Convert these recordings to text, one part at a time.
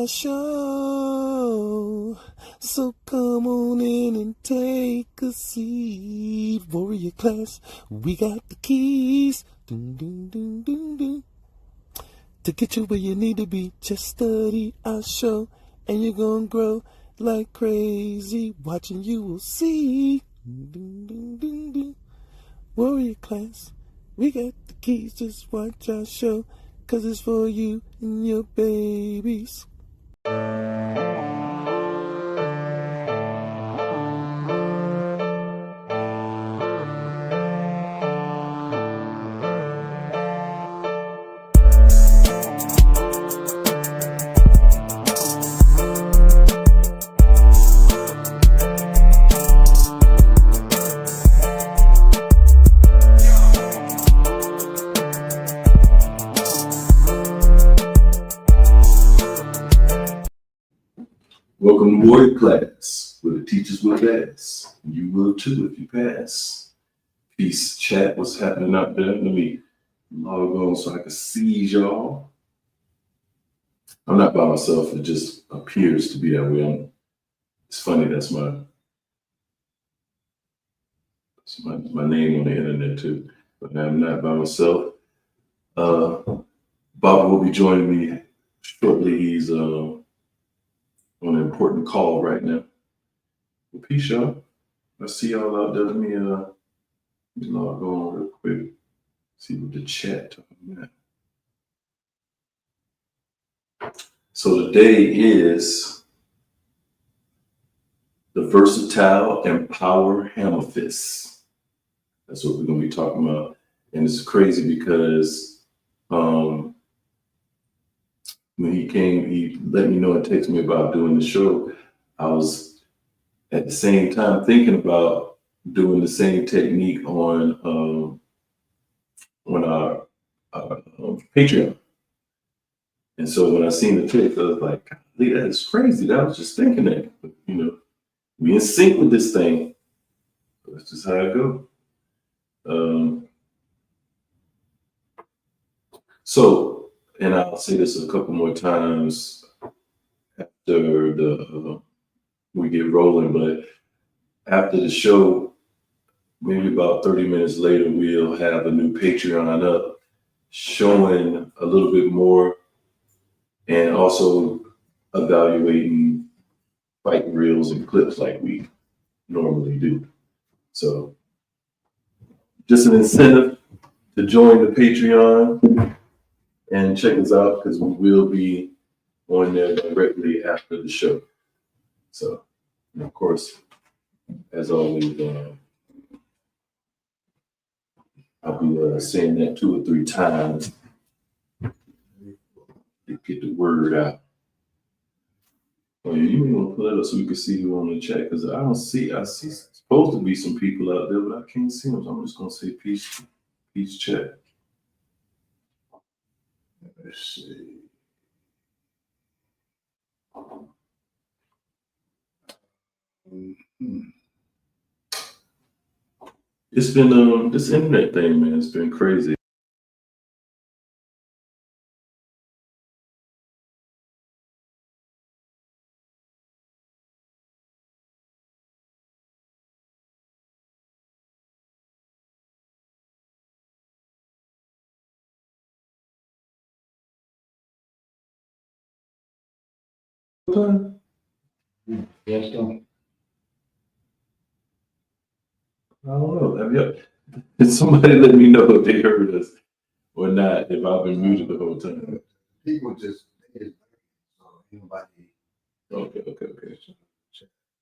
our show. So come on in and take a seat. Warrior class, we got the keys. Dun, dun, dun, dun, dun. To get you where you need to be, just study our show, and you're gonna grow like crazy. Watching you will see. Dun, dun, dun, dun. Warrior class, we got the keys, just watch our show, 'cause it's for you and your babies. Welcome to Warrior Class, where the teachers will pass. You will too if you pass. Peace, chat. What's happening out there? Let me log on so I can see y'all. I'm not by myself. It just appears to be that way. It's funny. That's my name on the internet too. But I'm not by myself. Bob will be joining me shortly. He's on an important call right now. Well, peace, y'all. I see y'all out there. Let me log on real quick. See what the chat talking about. So today is the versatile and power hammer fist. That's what we're gonna be talking about. And it's crazy because when he came, he let me know and texted me about doing the show. I was at the same time thinking about doing the same technique on our Patreon. And so when I seen the text, I was like, "Golly, that is crazy." I was just thinking that, but, we in sync with this thing. That's just how it goes. So, and I'll say this a couple more times after we get rolling, but after the show, maybe about 30 minutes later, we'll have a new Patreon up showing a little bit more and also evaluating fight reels and clips like we normally do. So just an incentive to join the Patreon and check us out, because we will be on there directly after the show. So, and of course, as always, I'll be saying that 2 or 3 times to get the word out. Oh, yeah, you may want to pull it up so we can see who on the chat, because I see supposed to be some people out there, but I can't see them. So I'm just gonna say peace chat. Let's see. It's been this internet thing, man. It's been crazy. Yes, sir. I don't know. Did somebody let me know if they heard us or not? If I've been muted the whole time. People just, anybody. Okay.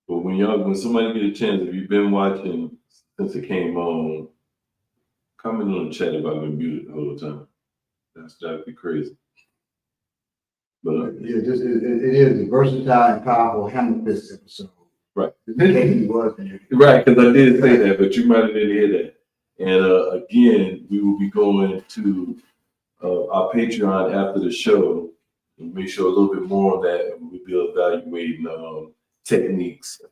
Well, when somebody get a chance, if you've been watching since it came on, comment on the chat if I've been muted the whole time. That'd be crazy. But Yeah, it is a versatile and powerful hammer fist episode. Right. Right, because I did say that, but you might have didn't hear that. And again, we will be going to our Patreon after the show and make sure a little bit more on that. And we'll be evaluating a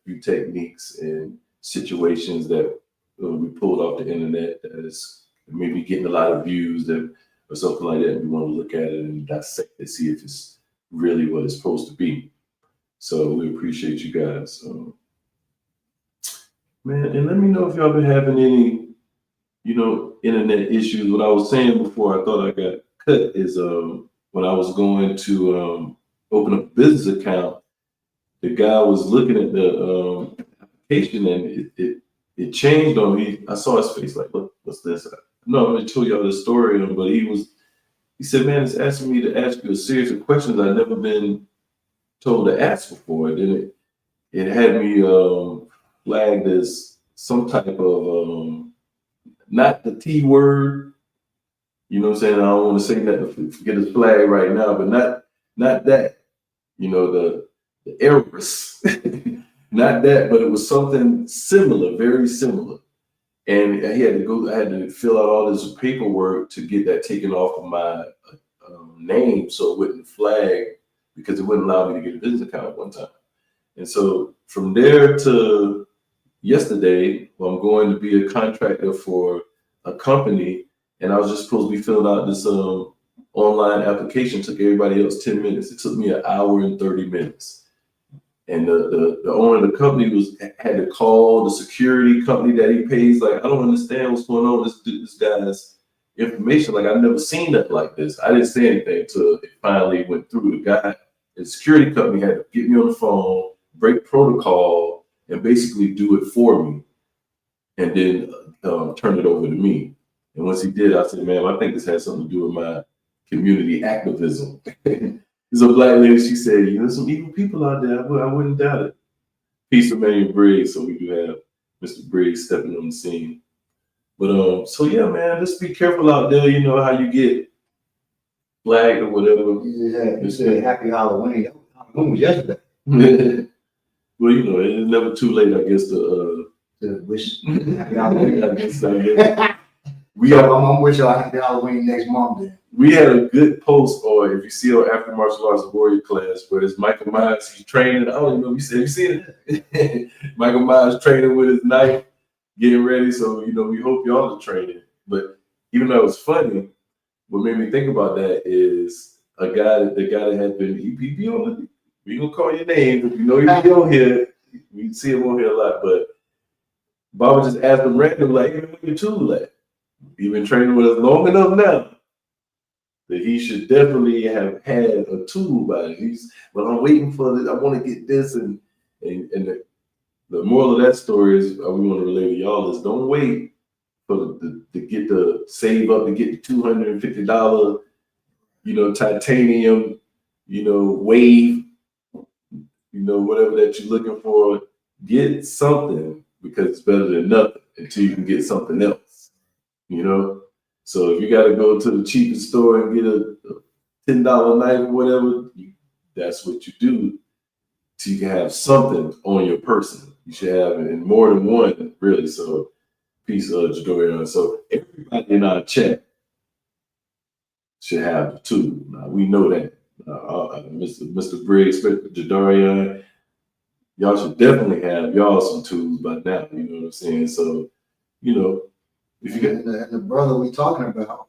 few techniques and situations that we pulled off the internet that is maybe getting a lot of views or something like that. We want to look at it and dissect it, see if it's really what it's supposed to be. So we appreciate you guys. Man, and let me know if y'all been having any, internet issues. What I was saying before I thought I got cut is when I was going to open up a business account, the guy was looking at the application and it changed on me. I saw his face like, look, what's this? No, I'm gonna tell y'all the story, but he said, man, it's asking me to ask you a series of questions I've never been told to ask before. And then it had me flagged as some type of not the T word. You know what I'm saying? I don't want to say that to forget his flag right now, but not that. The errors. Not that, but it was something similar, very similar. And I had to fill out all this paperwork to get that taken off of my name so it wouldn't flag, because it wouldn't allow me to get a business account at one time. And so from there to yesterday, I'm going to be a contractor for a company, and I was just supposed to be filling out this online application. It took everybody else 10 minutes. It took me an hour and 30 minutes. And the owner of the company had to call the security company that he pays. Like, I don't understand what's going on with this guy's information. Like, I've never seen that like this. I didn't say anything until it finally went through. The security company had to get me on the phone, break protocol, and basically do it for me, and then turn it over to me. And once he did, I said, man, I think this has something to do with my community activism. There's a black lady, she said, there's some evil people out there. I wouldn't doubt it. Peace of Emmanuel Briggs. So we do have Mr. Briggs stepping on the scene. But so yeah, man, just be careful out there. You know how you get flagged or whatever. You said happy Halloween. Halloween was yesterday. Well, it's never too late, I guess, to wish happy Halloween. I guess. I'm wish y'all happy Halloween next month then. We had a good post, or if you see our After Martial Arts Warrior class, where it's Michael Myers, he's training. I don't even know if you seen it. Michael Myers training with his knife, getting ready. So, we hope y'all are training. But even though it was funny, what made me think about that is the guy that had been, he be on, we gonna call your name, if you know he be on here, we see him on here a lot, but Baba just asked him random, like, even when your tool at? You've been training with us long enough now that he should definitely have had a tool by it. But I'm waiting for this. I want to get this, and the moral of that story is we want to relay to y'all is don't wait for to save up to get the $250, titanium, wave, whatever that you're looking for. Get something, because it's better than nothing until you can get something else. So if you got to go to the cheapest store and get a $10 knife or whatever, that's what you do, so you can have something on your person. You should have it in more than one, really. So peace, Jadorian. So everybody in our chat should have the tool. Now, we know that. Mr. Briggs, Mr. Jadorian, y'all should definitely have y'all some tools by now. You know what I'm saying? So, if you get the brother we talking about,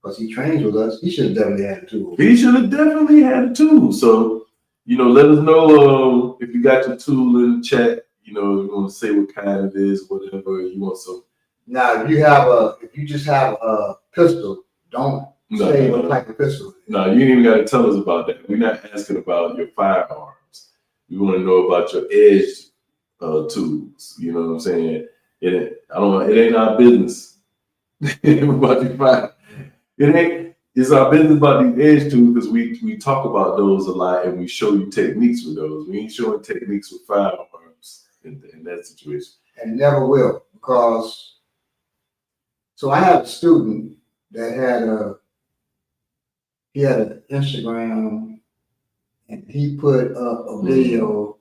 because he trains with us, he should have definitely had a tool. He should have definitely had a tool. So, let us know if you got your tool in the chat. You want to say what kind it is, whatever you want. So now, if you just have a pistol, don't say what type of pistol. No, you ain't even got to tell us about that. We're not asking about your firearms. We want to know about your edge tools. You know what I'm saying? It ain't our business. About your fire. It's our business about these edge tools, because we talk about those a lot and we show you techniques with those. We ain't showing techniques with firearms in that situation. And never will, because so I had a student that had an Instagram, and he put up a video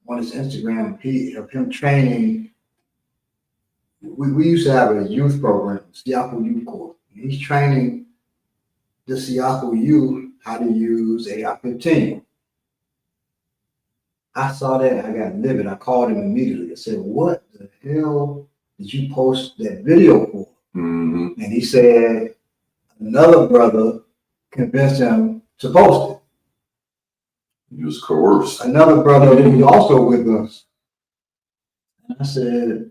on his Instagram of him training. We used to have a youth program, Siaku Youth Corps. He's training the Siaku youth how to use AR-15. I saw that, I got livid. I called him immediately. I said, what the hell did you post that video for? Mm-hmm. And he said another brother convinced him to post it. You was coerced. Another brother who was also with us. And I said,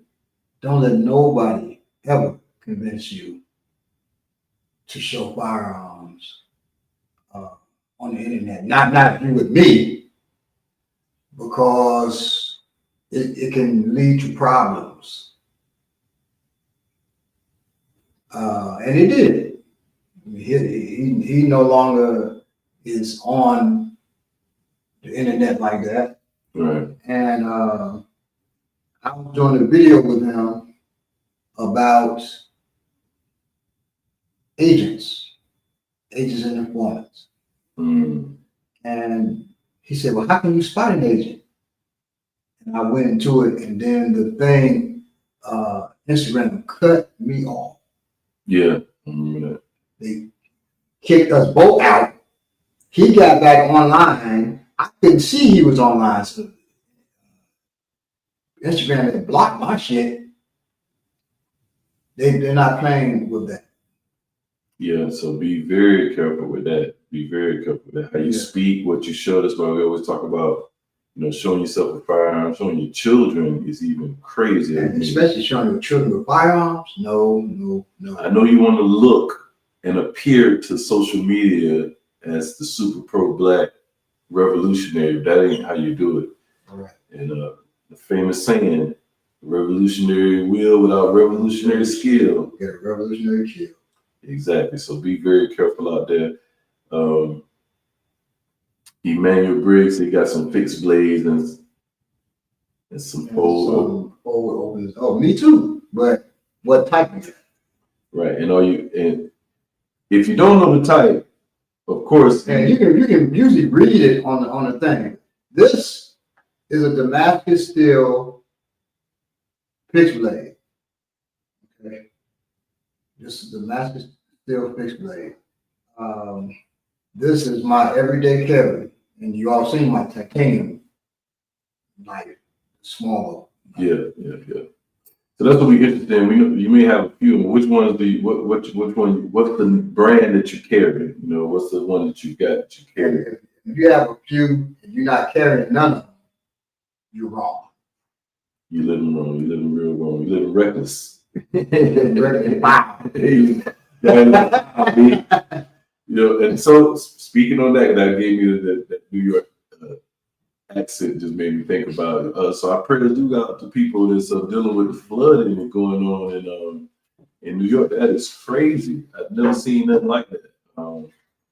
don't let nobody ever convince you to show firearms on the internet. Not you with me, because it can lead to problems. And it did. He no longer is on the internet like that. Right. And I was doing a video with him about agents and informants. Mm. And he said, well, how can you spot an agent? And I went into it, and then the thing, Instagram cut me off. Yeah, I remember that. They kicked us both out. He got back online. I couldn't see he was online. So Instagram had blocked my shit. They're not playing with that. Yeah, so be very careful with that. Be very careful with that. How you speak, what you show. That's why we always talk about, showing yourself with firearms, showing your children is even crazier. And especially showing your children with firearms. No. I know you want to look and appear to social media as the super pro black revolutionary. That ain't how you do it. All right. And the famous saying, revolutionary will without revolutionary skill. Get a revolutionary kill. Exactly. So be very careful out there. Emmanuel Briggs, he got some fixed blades and some fold opens. Oh, me too. But what type of it? Right. And if you don't know the type, of course. And you can usually read it on the thing. This is a Damascus steel fixed blade. Okay. This is Damascus steel fixed blade. This is my everyday carry, and you all seen my titanium knife, smaller. Yeah. So that's what we're interested in. We know you may have a few. Which one is which one? What's the brand that you carry? What's the one that you got that you carry? If you have a few and you're not carrying none of them, you're wrong. You living wrong. You living real wrong. You living reckless. Wow. And so speaking on that, that gave me that New York accent, just made me think about it. So our prayers do go out to people that's dealing with the flooding and going on in New York. That is crazy. I've never seen nothing like that.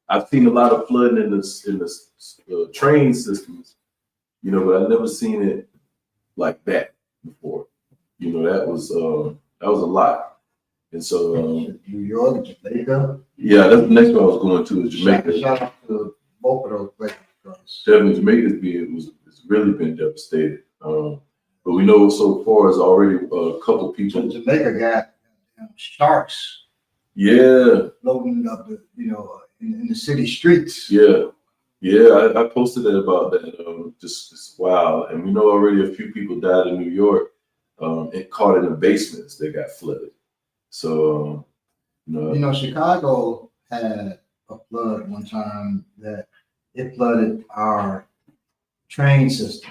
I've seen a lot of flooding in the train systems, but I've never seen it like that before. That was a lot. And so New York, Jamaica. Yeah, that's the next one I was going to is Jamaica. Shout out to both of those places. Definitely Jamaica's it's really been devastated. But we know so far is already a couple people. Jamaica got sharks. Yeah. Floating up in the city streets. Yeah. I posted that about that. Just wow. And we know already a few people died in New York. And caught in the basements. They got flooded. So Chicago had a flood one time that it flooded our train system.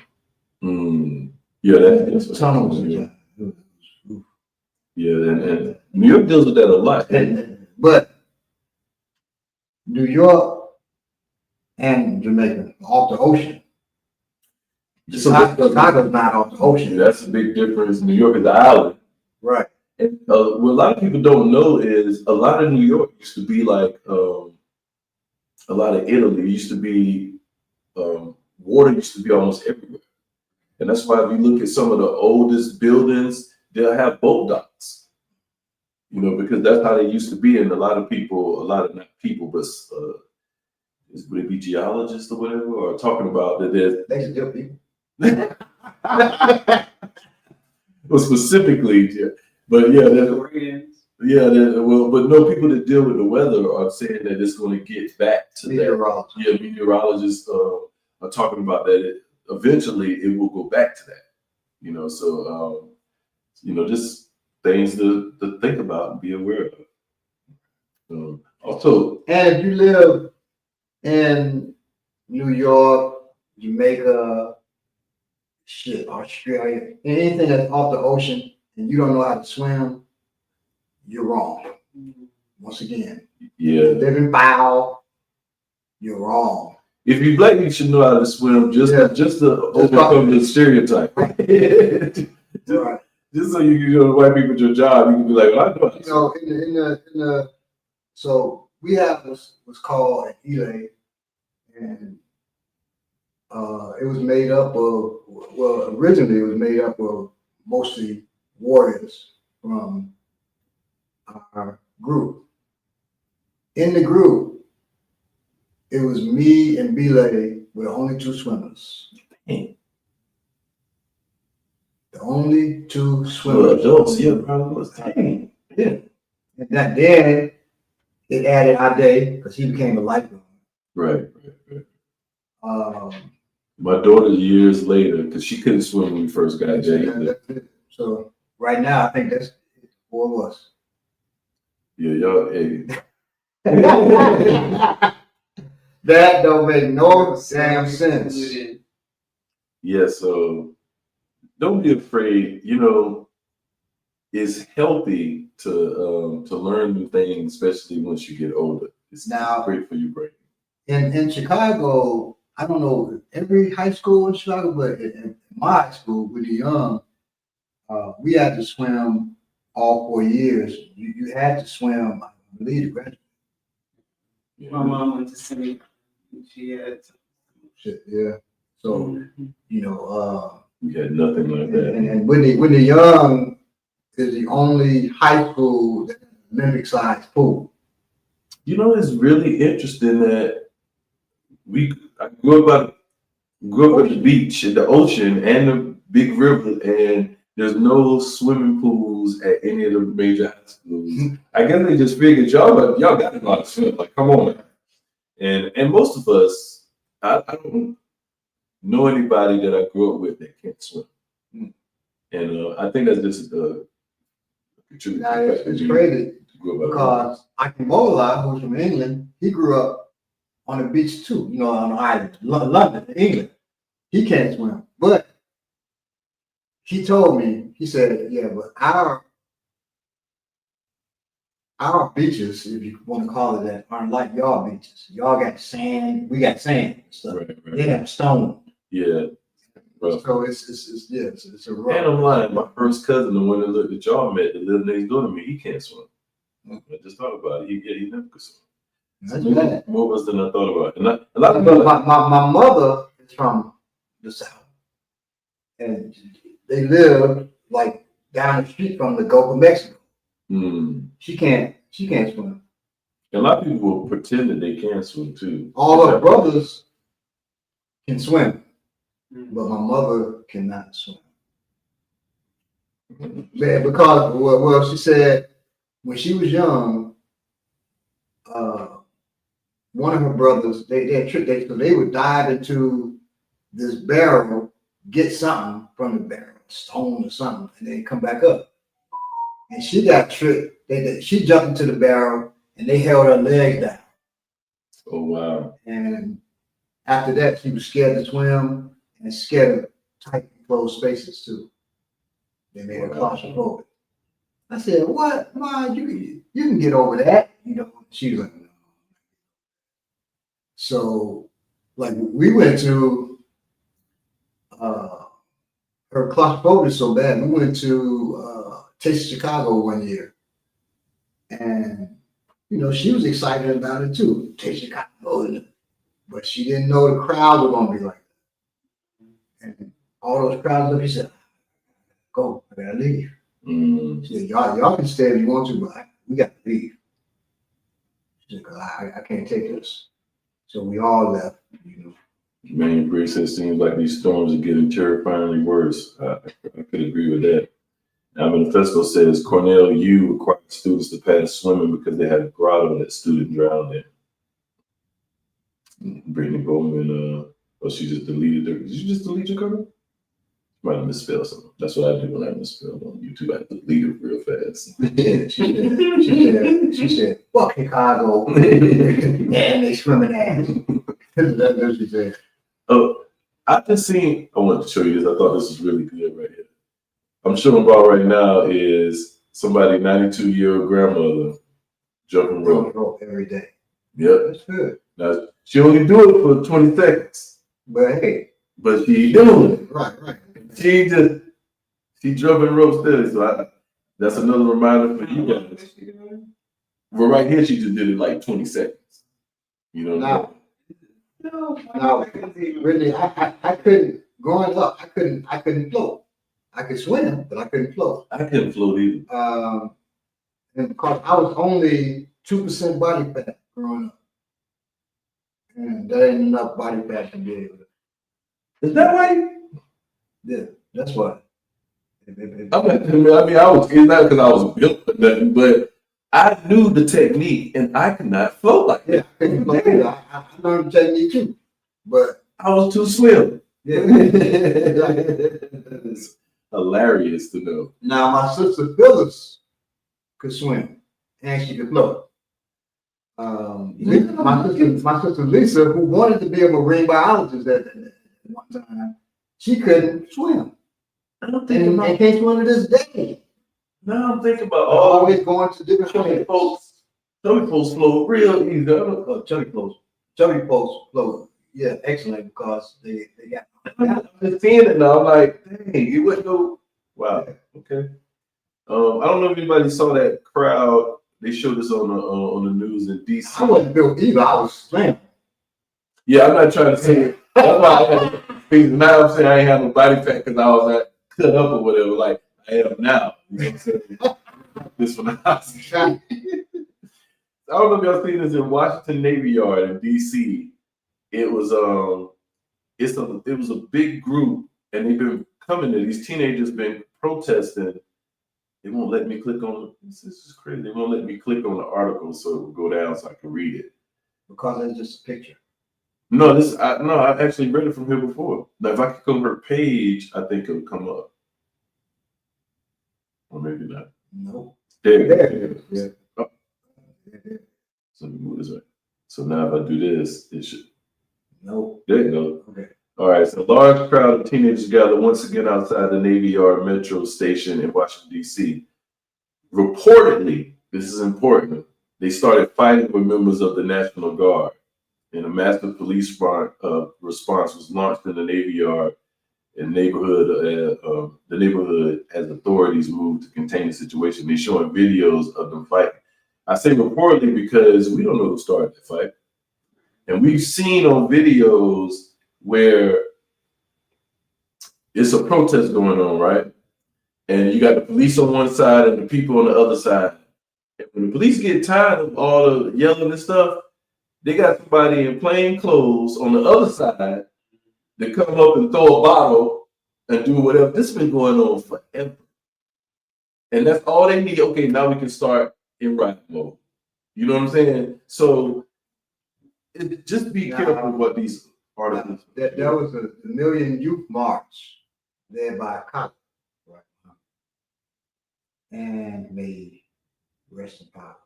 Yeah, that's tunnels. Yeah, and New York deals with that a lot. But New York and Jamaica off the ocean. Chicago's not off the ocean. That's a big difference. New York is the island. Right. And what a lot of people don't know is a lot of New York used to be like a lot of Italy. It used to be water used to be almost everywhere. And that's why if you look at some of the oldest buildings, they'll have boat docks. Because that's how they used to be. And a lot of not people, but would it be geologists or whatever, are talking about that there's they still people. Well, specifically, yeah. But yeah, but no, people that deal with the weather are saying that it's going to get back to that. Yeah, meteorologists are talking about that. Eventually, it will go back to that. So just things to think about and be aware of. Also, and if you live in New York, Jamaica, shit, Australia, anything that's off the ocean and you don't know how to swim, you're wrong. Once again, Yeah. living foul, you're wrong. If you black, you should know how to swim just to overcome the stereotype. Right. Just so you can go to white people at your job, you can be like, well, I know how to swim. In the so we have what's called an elay, and it was made up of, well, originally it was made up of mostly warriors from our group. In the group, it was me and Belay were the only two swimmers. Dang. The only two Well, swimmers. adults, yeah, probably was. Dang. Yeah. And then it added Ade because he became a lifeguard. Right. Um, My daughter years later, because she couldn't swim when we first got Jay. So right now, I think that's 4 of us. Yeah, y'all. Hey. That don't make no damn sense. Yeah, so don't be afraid. You know, it's healthy to learn new things, especially once you get older. It's Now- great for your brain. In Chicago, I don't know every high school in Chicago, but in my high school, when you're young, we had to swim all 4 years. You had to swim, I believe, to graduate. Yeah. My mom went to sleep. She had Shit, yeah. So, you know, We had nothing like that. and when they're young, is the only high school that has an Olympic-sized pool. You know, it's really interesting that I grew up at the beach, at the ocean, and the big river, and there's no swimming pools at any of the major high schools. I guess they just figured y'all got to know how to swim. Like, come on. And most of us, I don't know anybody that I grew up with that can't swim. And I think that's just contributing Now, to the fact that it's you crazy grew up. because Akimola, who's from England, he grew up on the beach too, you know, on the island, London, England. He can't swim, but he told me, he said, yeah, but our beaches, if you want to call it that, aren't like y'all beaches. Y'all got sand, we got sand and stuff. Right. They have stone. Yeah. Rough. So it's a rough. And I'm lying. My first cousin, the one that y'all met, that lived next door to me, he can't swim. I just thought about it. He never could swim. That's bad. More of us than I thought about. And a lot of My mother is from the South, and they live like down the street from the Gulf of Mexico. She can't swim. a lot of people will pretend that they can swim too. All her brothers can swim, but my mother cannot swim. Yeah, because well, she said when she was young, one of her brothers they would dive into this barrel, get something from the barrel, stone or something, and then come back up. And she got tricked. She jumped into the barrel and they held her legs down. Oh wow! And after that, she was scared to swim and scared of tight enclosed spaces too. They made her claustrophobic. I said, "What, Ma? You can get over that, you know?" She was like, "No." So, like, we went to her claustrophobia so bad. We went to Taste of Chicago one year, and you know she was excited about it too. Taste of Chicago, but she didn't know the crowd was gonna be like that. And all those crowds up, he said, "Go, I gotta leave." She said, y'all can stay if you want to, but we got to leave. She said, I can't take this. So we all left, you know. Man, Briggs said, seems like these storms are getting terrifyingly worse. I could agree with that. Manifesto says Cornell U requires students to pass swimming because they had a grotto that student drowned in. Brittany Bowman, she just deleted her. Did you just delete your comment? Might have misspelled something. That's what I do when I misspell on YouTube. I delete it real fast. She said, fuck Chicago. And they swimming ass. That's what she said. Oh, I just seen. I wanted to show you this. I thought this was really good right here. I'm showing about right now is somebody 92-year-old grandmother jumping rope. Rope every day. Yep. That's good. Now she only do it for 20 seconds, But hey, but she doing it. right. She jumping rope steady. So that's another reminder for you guys. Well, right here she just did it like 20 seconds. You know. Now, No, really, I couldn't, growing up, I couldn't float. I could swim, but I couldn't float. I couldn't float either. And because I was only 2% body fat growing up. And that ain't enough body fat to be able to. Is that right? Yeah, that's why. I mean, I was. It's not because I was built for nothing, but I knew the technique, and I could not float like Yeah, that. I learned the technique too. But I was too slim. yeah. It's hilarious to know. Now my sister Phyllis could swim and she could float. My sister Lisa, who wanted to be a marine biologist at one time, she couldn't swim. I don't And can't swim to this day. Now I'm thinking about Always going to different chubby places. folks. Chubby folks float real easy. Chubby folks float. Yeah, excellent because they got. I'm just seeing it now. I'm like, dang, you wouldn't go. Wow. Okay. I don't know if anybody saw that crowd. They showed this on the news in DC. I wasn't built either. I was slim. Yeah, I'm not trying to say it. That's why I had things. Now I'm saying I ain't have no body fat because I was like cut up or whatever, like I am now. You know what I'm saying? This one. I don't know if y'all seen this in Washington Navy Yard in DC. It was it was a big group, and they've been coming there. These teenagers been protesting. They won't let me click on this. Is crazy. They won't let me click on the article so it will go down so I can read it. Because it's just a picture. No, I actually read it from here before. Now, if I click on her page, I think it'll come up. Or maybe not. No. There There it it is. is. Oh. So let me move this way. So now if I do this, it should. No. There you go. Okay. All right. So a large crowd of teenagers gathered once again outside the Navy Yard Metro Station in Washington, D.C. Reportedly, this is important, they started fighting with members of the National Guard, and a massive police response was launched in the Navy Yard and the neighborhood as authorities moved to contain the situation. They're showing videos of them fighting. I say reportedly because we don't know who started the fight. And we've seen on videos where it's a protest going on, right? And you got the police on one side and the people on the other side. And when the police get tired of all the yelling and stuff, they got somebody in plain clothes on the other side that come up and throw a bottle and do whatever. This has been going on forever. And that's all they need. Okay, now we can start in riot mode. You know what I'm saying? So just be careful what these articles. There was a Million Youth March there by Cop, right? And may rest in power.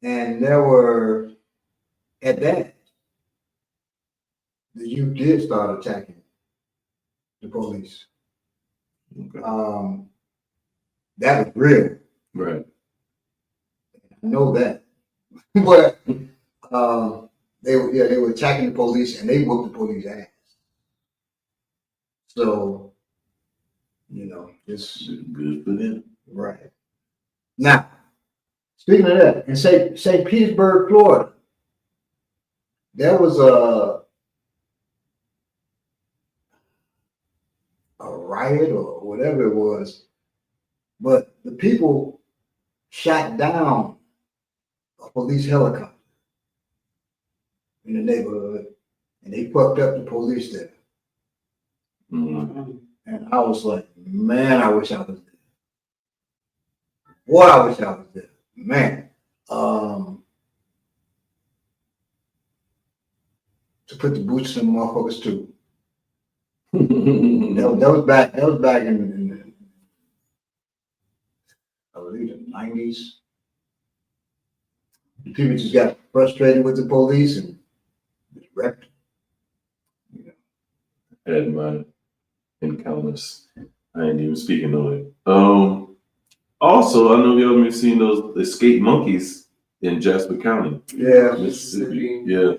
And there were, at that, the youth did start attacking the police. Okay. That was real. Right. I know that. But they were attacking the police and they whooped the police ass. So, it's good for them. right. Now, speaking of that, in St. Petersburg, Florida, there was a riot or whatever it was, but the people shot down a police helicopter in the neighborhood, and they fucked up the police there. Mm-hmm. And I was like, man, I wish I was there. Boy, I wish I was there. Man. To put the boots in the motherfuckers too. That was back in I believe the 90s. People just got frustrated with the police and wrecked. had my encounters. I ain't even speaking of it. Also, I know y'all may have seen those escaped monkeys in Jasper County, Yeah. Mississippi. Yeah.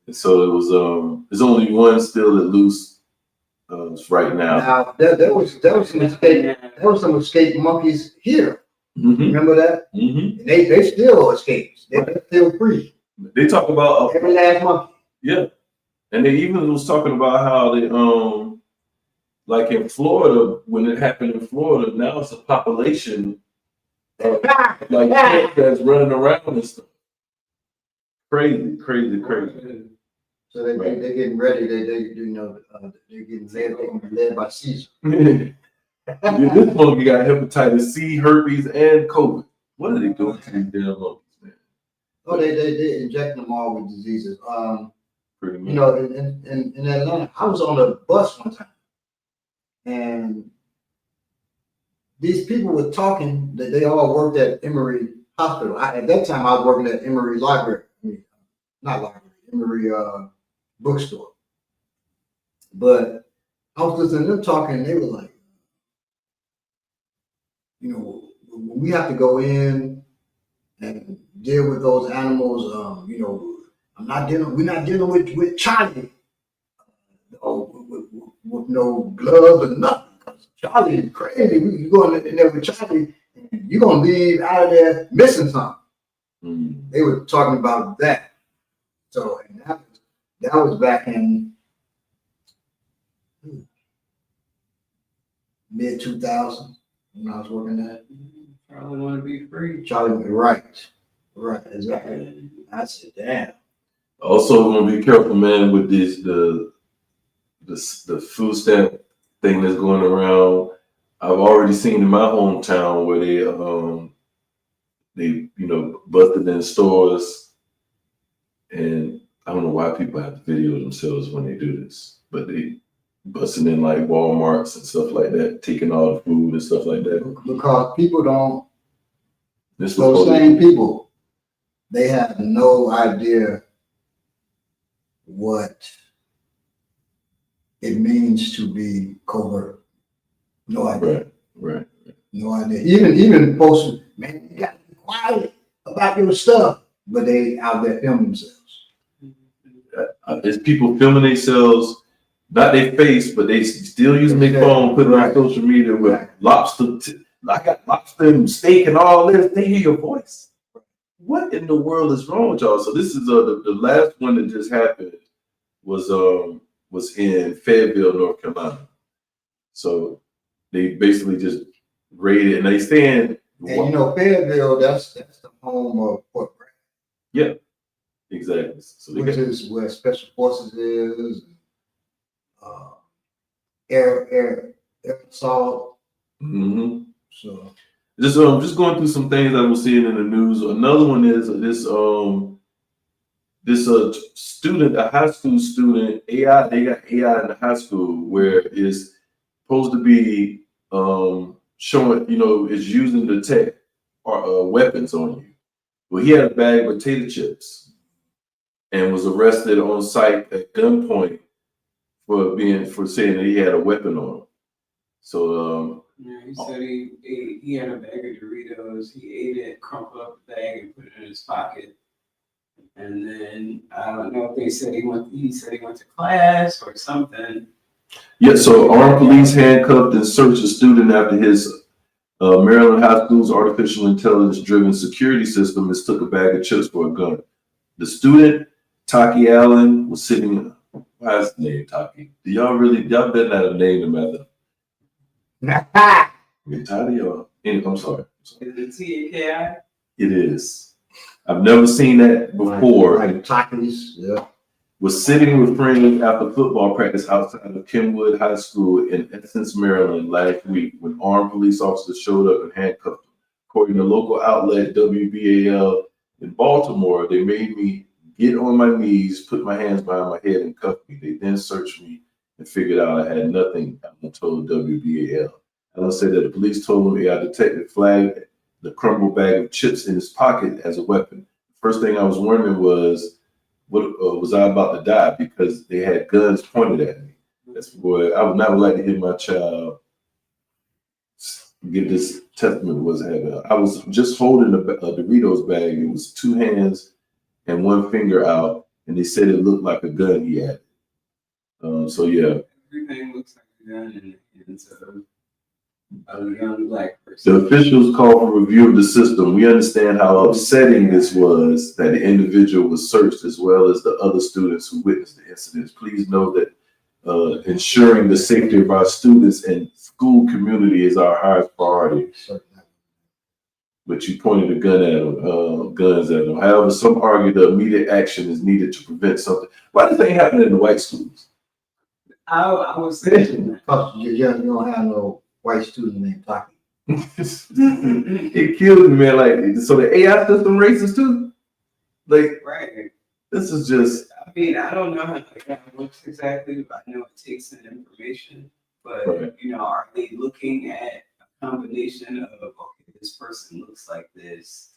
And so it was there's only one still at loose right now. Now there was some escaped monkeys here. Mm-hmm. Remember that? Mm-hmm. They still escaped. They're still free. They talk about Every last monkey. yeah. And they even was talking about how they like in Florida, when it happened in Florida, now it's a population of like kids that's running around and stuff. Crazy. So they're getting ready. They're getting led by Caesar. This monkey got hepatitis C, herpes, and COVID. What are they doing to these damn monkeys, man? Oh, they inject them all with diseases. Pretty much. You know, in Atlanta, I was on a bus one time, and these people were talking that they all worked at Emory Hospital. At that time, I was working at Emory Library. Not library, Emory bookstore. But I was listening to them talking, and they were like, you know, when we have to go in and deal with those animals, you know, we're not dealing with Charlie, with no gloves or nothing. Charlie is crazy. You going in there with Charlie, you're gonna leave out of there missing something. Mm. They were talking about that. So and that was back in mid 2000 when I was working there. Charlie want to be free. Charlie, right, exactly. I said, damn. Also, gonna be careful, man, with this the food stamp thing that's going around. I've already seen in my hometown where they busted in stores, and I don't know why people have to video themselves when they do this, but they busting in like Walmarts and stuff like that, taking all the food and stuff like that. Because people don't. This Those same people, they have no idea what it means to be covert. No idea. Right. No idea. Even folks, man, you got to be quiet about your stuff, but they out there filming themselves. It's people filming themselves, not their face, but they still using their phone, putting it on social media with lobster. I got lobster and steak and all this. They hear your voice. What in the world is wrong with y'all? So this is the last one that just happened was in Fayetteville, North Carolina. So they basically just raided, and they stand. And you know, Fayetteville, that's the home of Fort Bragg. Yeah, exactly. So which is where Special Forces is, air assault. Mm-hmm. So just going through some things I was seeing in the news. Another one is this student, a high school student, AI. They got AI in the high school where it's supposed to be showing, it's using the tech or weapons on you. Well, he had a bag of potato chips and was arrested on site at gunpoint for saying that he had a weapon on him. So yeah, he said he had a bag of Doritos. He ate it, crumpled up the bag, and put it in his pocket. And then I don't know if he said he went to class or something. Yeah, so armed police handcuffed and searched a student after his Maryland High School's artificial intelligence-driven security system mistook a bag of chips for a gun. The student, Taki Allen, was sitting. Why is the name Taki? Y'all better not have named him after. I'm sorry. Is it TAKI? It is. I've never seen that before. Like Takis, yeah. Was sitting with friends after football practice outside of Kenwood High School in Essence, Maryland last week when armed police officers showed up and handcuffed him. According to local outlet WBAL in Baltimore, they made me get on my knees, put my hands behind my head, and cuff me. They then searched me and figured out I had nothing, Allen told WBAL. Allen said that the police told him AI detective flagged the crumbled bag of chips in his pocket as a weapon. First thing I was wondering was, what was I about to die because they had guns pointed at me? That's boy, I would not like to hear my child give this testament to what's happening. I was just holding a Doritos bag. It was two hands and one finger out, and they said it looked like a gun he had. So yeah. Everything looks like a gun in the hands of a young black person. The officials called for review of the system. We understand how upsetting this was that the individual was searched as well as the other students who witnessed the incidents. Please know that ensuring the safety of our students and school community is our highest priority. But you pointed a gun at them, guns at them. However, some argue that immediate action is needed to prevent something. Why does that happen in the white schools? I was saying Because you don't have no white student named Taki. It kills me, man. Like, so the AI system racist too? Like, right. this is just. I mean, I don't know how that works exactly, but I know it takes in information. But, Right. you know, are they looking at a combination of, okay, this person looks like this,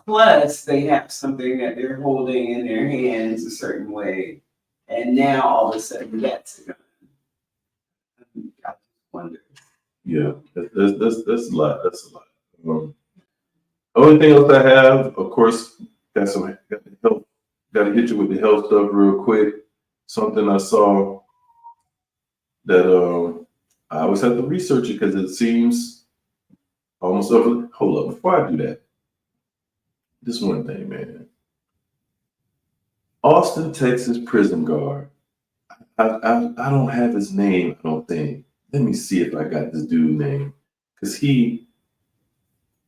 plus they have something that they're holding in their hands a certain way, and now all of a sudden that's a gun. I just wonder. Yeah, that's a lot. That's a lot. Only thing else I have, of course, got to help. Got to hit you with the health stuff real quick. Something I saw that I always have to research it because it seems almost over. Hold up, before I do that, this one thing, man. Austin, Texas prison guard. I don't have his name. I don't think. Let me see if I got this dude's name, because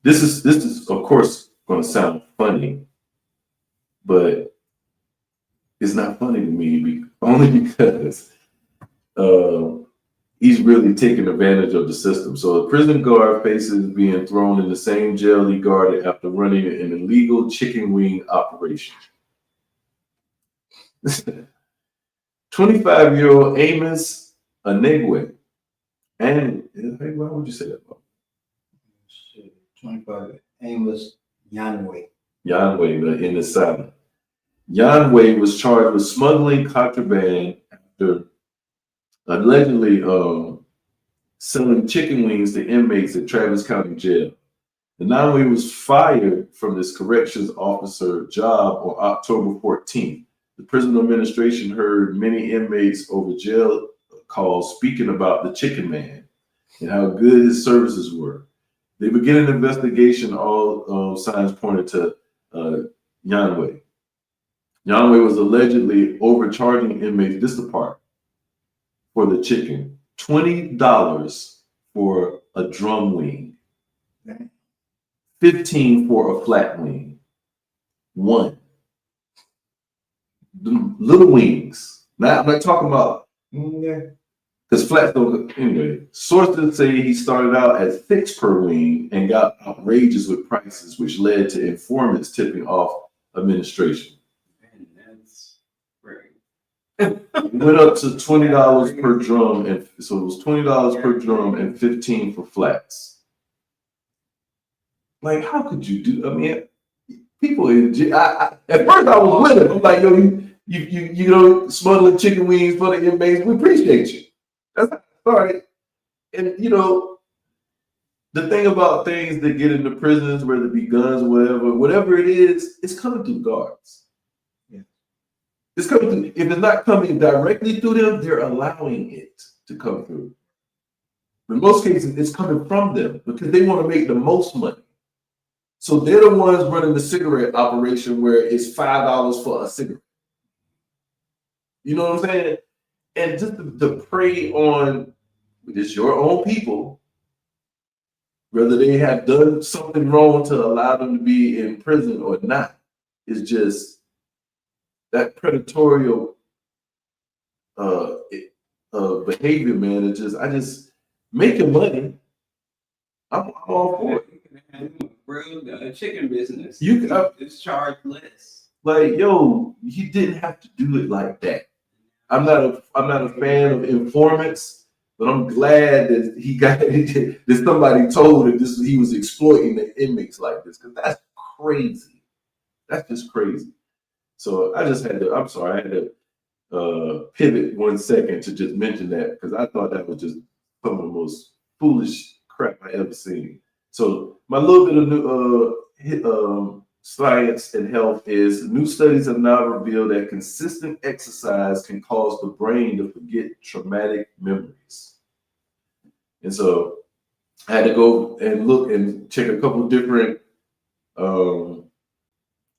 this is of course going to sound funny, but it's not funny to me only because he's really taking advantage of the system. So a prison guard faces being thrown in the same jail he guarded after running an illegal chicken wing operation. 25-year-old Amos Anegwe. And why would you say that? 25, Amos Yanway. Yanway in the silent. Yanway was charged with smuggling contraband after allegedly selling chicken wings to inmates at Travis County Jail. The Yanway was fired from this corrections officer job on October 14th. The prison administration heard many inmates over jail calls speaking about the chicken man and how good his services were. They began an investigation. All signs pointed to Yanway. Yanway was allegedly overcharging inmates, this the part, for the chicken. $20 for a drum wing. $15 for a flat wing. One. The little wings. Now I'm not talking about because flats don't. Anyway, sources say he started out at $6 per wing and got outrageous with prices, which led to informants tipping off administration. Man, that's great. It went up to $20 per drum, and so it was $20 per drum and $15 for flats. Like, how could you do? I mean, people in jail. At first, I was with him. I'm like, yo, you know, smuggling chicken wings for the inmates. We appreciate you. That's all right. And you know, the thing about things that get into prisons, whether it be guns, whatever it is, it's coming through guards. Yeah. It's coming through. If it's not coming directly through them, they're allowing it to come through. In most cases, it's coming from them because they want to make the most money. So they're the ones running the cigarette operation where it's $5 for a cigarette. You know what I'm saying? And just to prey on just your own people, whether they have done something wrong to allow them to be in prison or not, is just that predatory behavior, man. It's just, I just making money. I'm all for it. Real chicken business. You can just charge less. Like, yo, he didn't have to do it like that. I'm not a fan of informants, but I'm glad that he got that somebody told him he was exploiting the inmates like this, because that's crazy. That's just crazy. So I just had to. I'm sorry. I had to pivot 1 second to just mention that because I thought that was just some of the most foolish crap I ever seen. So my little bit of new science and health is new studies have now revealed that consistent exercise can cause the brain to forget traumatic memories. And so I had to go and look and check a couple different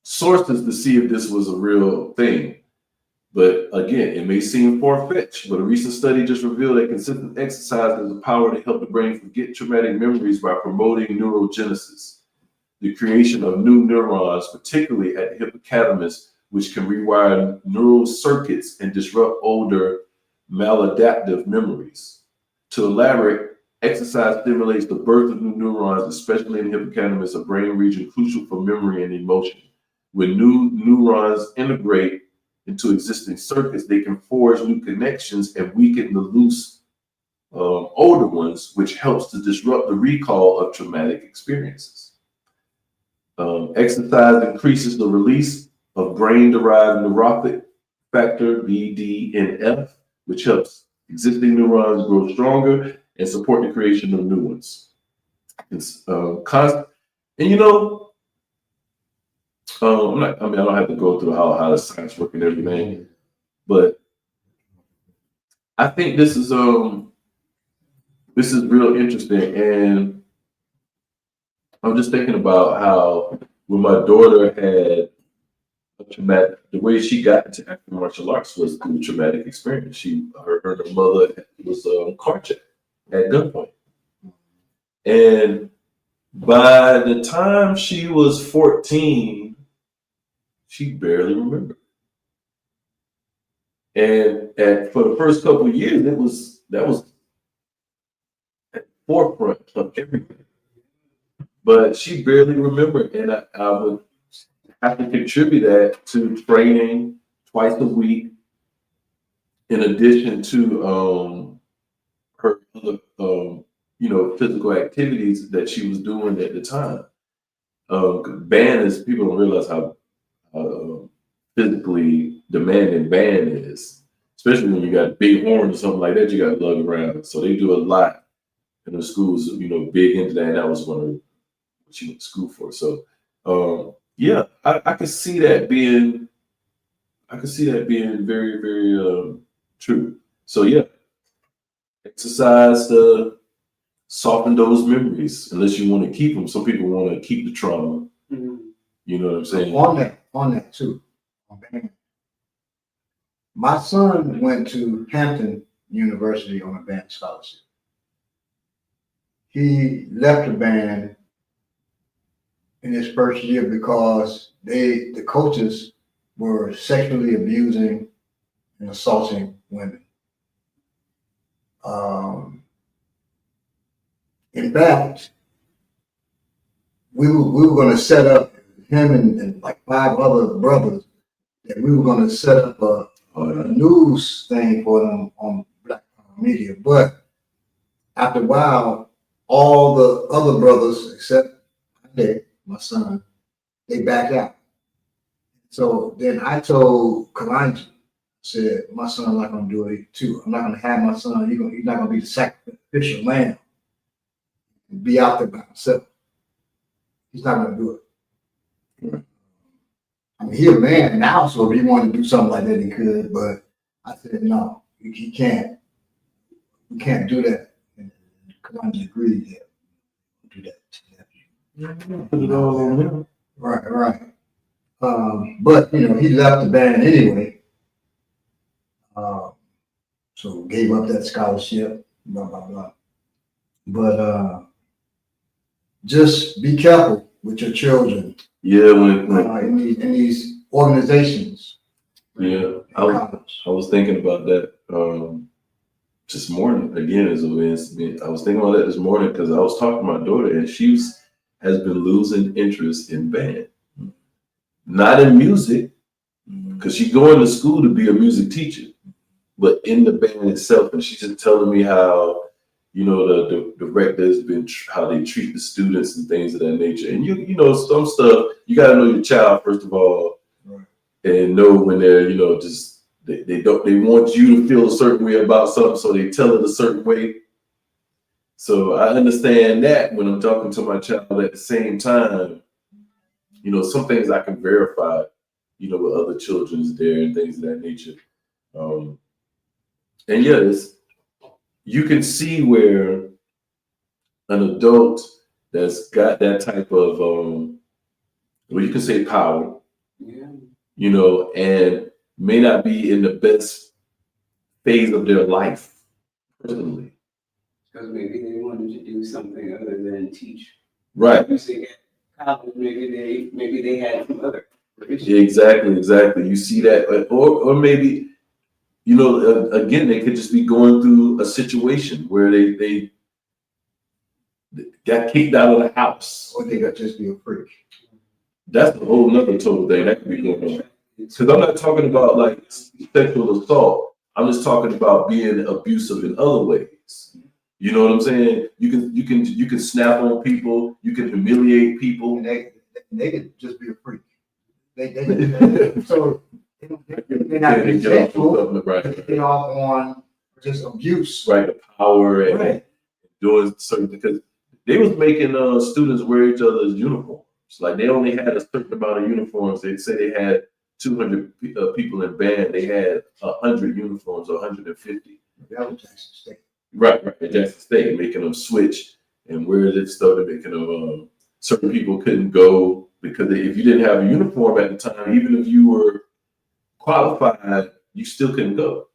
sources to see if this was a real thing. But again, it may seem far-fetched, but a recent study just revealed that consistent exercise has the power to help the brain forget traumatic memories by promoting neurogenesis, the creation of new neurons, particularly at the hippocampus, which can rewire neural circuits and disrupt older maladaptive memories. To elaborate, exercise stimulates the birth of new neurons, especially in the hippocampus, a brain region crucial for memory and emotion. When new neurons integrate into existing circuits, they can forge new connections and weaken the loose older ones, which helps to disrupt the recall of traumatic experiences. Exercise increases the release of brain-derived neuropathic factor BDNF, which helps existing neurons grow stronger and support the creation of new ones. It's constant, and you know, I don't have to go through how the science works and everything, but I think this is real interesting. And I'm just thinking about how when my daughter had a traumatic, the way she got into active martial arts was through a traumatic experience. Her and her mother was carjacked at gunpoint, and by the time she was 14. She barely remembered. And for the first couple of years, that was at the forefront of everything. But she barely remembered. And I would have to contribute that to training twice a week, in addition to her physical activities that she was doing at the time. Band is, people don't realize how physically demanding band is, especially when you got a big horn or something like that you got to lug around. So they do a lot in the schools, big into that. And that was one of what she went to school for. So yeah, I could see that being very, very true. So yeah, exercise to soften those memories, unless you want to keep them. Some people want to keep the trauma. Mm-hmm. You know what I'm saying? On that too. My son went to Hampton University on a band scholarship. He left the band in his first year because the coaches were sexually abusing and assaulting women. In fact, we were going to set up, him and like 5 other brothers, that we were going to set up a news thing for them on Black Media. But after a while, all the other brothers, except my son, they backed out. So then I told Kalanja, said, my son's not going to do it too. I'm not going to have my son, he's not going to be the sacrificial lamb and be out there by himself. He's not going to do it. I mean, he's a man now, so if he wanted to do something like that, he could. But I said, no, he can't. We can't do that. Because I agreed that do that to nephew. Put it all on him. Right. But he left the band anyway. So gave up that scholarship. Blah blah blah. But just be careful with your children. Yeah, in these organizations. Yeah, I was thinking about that this morning again. I was thinking about that this morning because I was talking to my daughter and she has been losing interest in band, not in music, because she's going to school to be a music teacher, but in the band itself. And she's just telling me how the director has been how they treat the students and things of that nature. And some stuff you got to know your child first of all, right, and know when they're just They want you to feel a certain way about something, so they tell it a certain way. So I understand that when I'm talking to my child. At the same time, some things I can verify, with other children's there and things of that nature. And yes, you can see where an adult that's got that type of, you can say power, and may not be in the best phase of their life personally. Because maybe they wanted to do something other than teach Right. music at college. Maybe they had some other issues. Exactly. You see that, or maybe, again, they could just be going through a situation where they got kicked out of the house. Or they got just be a freak. That's a whole nother total thing that could be going on. Because I'm not talking about like sexual assault. I'm just talking about being abusive in other ways. You know what I'm saying? You can snap on people. You can humiliate people. And they could just be a freak. So they're not resentful. Right. They get off on just abuse. Right, the power and Right. doing certain, because they was making students wear each other's uniforms. Like they only had a certain amount of uniforms. They say they had 200 people in band. They had 100 uniforms or 150. That was Jackson State. Right, at Jackson State, making them switch and wear this stuff, and making them certain people couldn't go because if you didn't have a uniform at the time, even if you were qualified, you still couldn't go.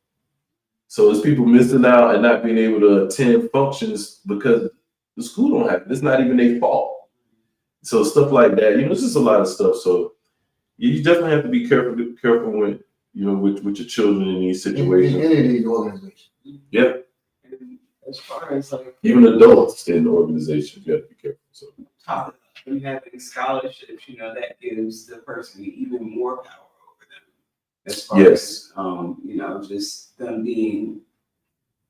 So it's people missing out and not being able to attend functions because the school don't have it. It's not even their fault. So stuff like that, it's just a lot of stuff. So you definitely have to be careful with, with your children in these situations. In any of these organizations. Yeah. And as far as like Even adults in the organization, you have to be careful. So top when having scholarships, that gives the person even more power over them. As far as just them being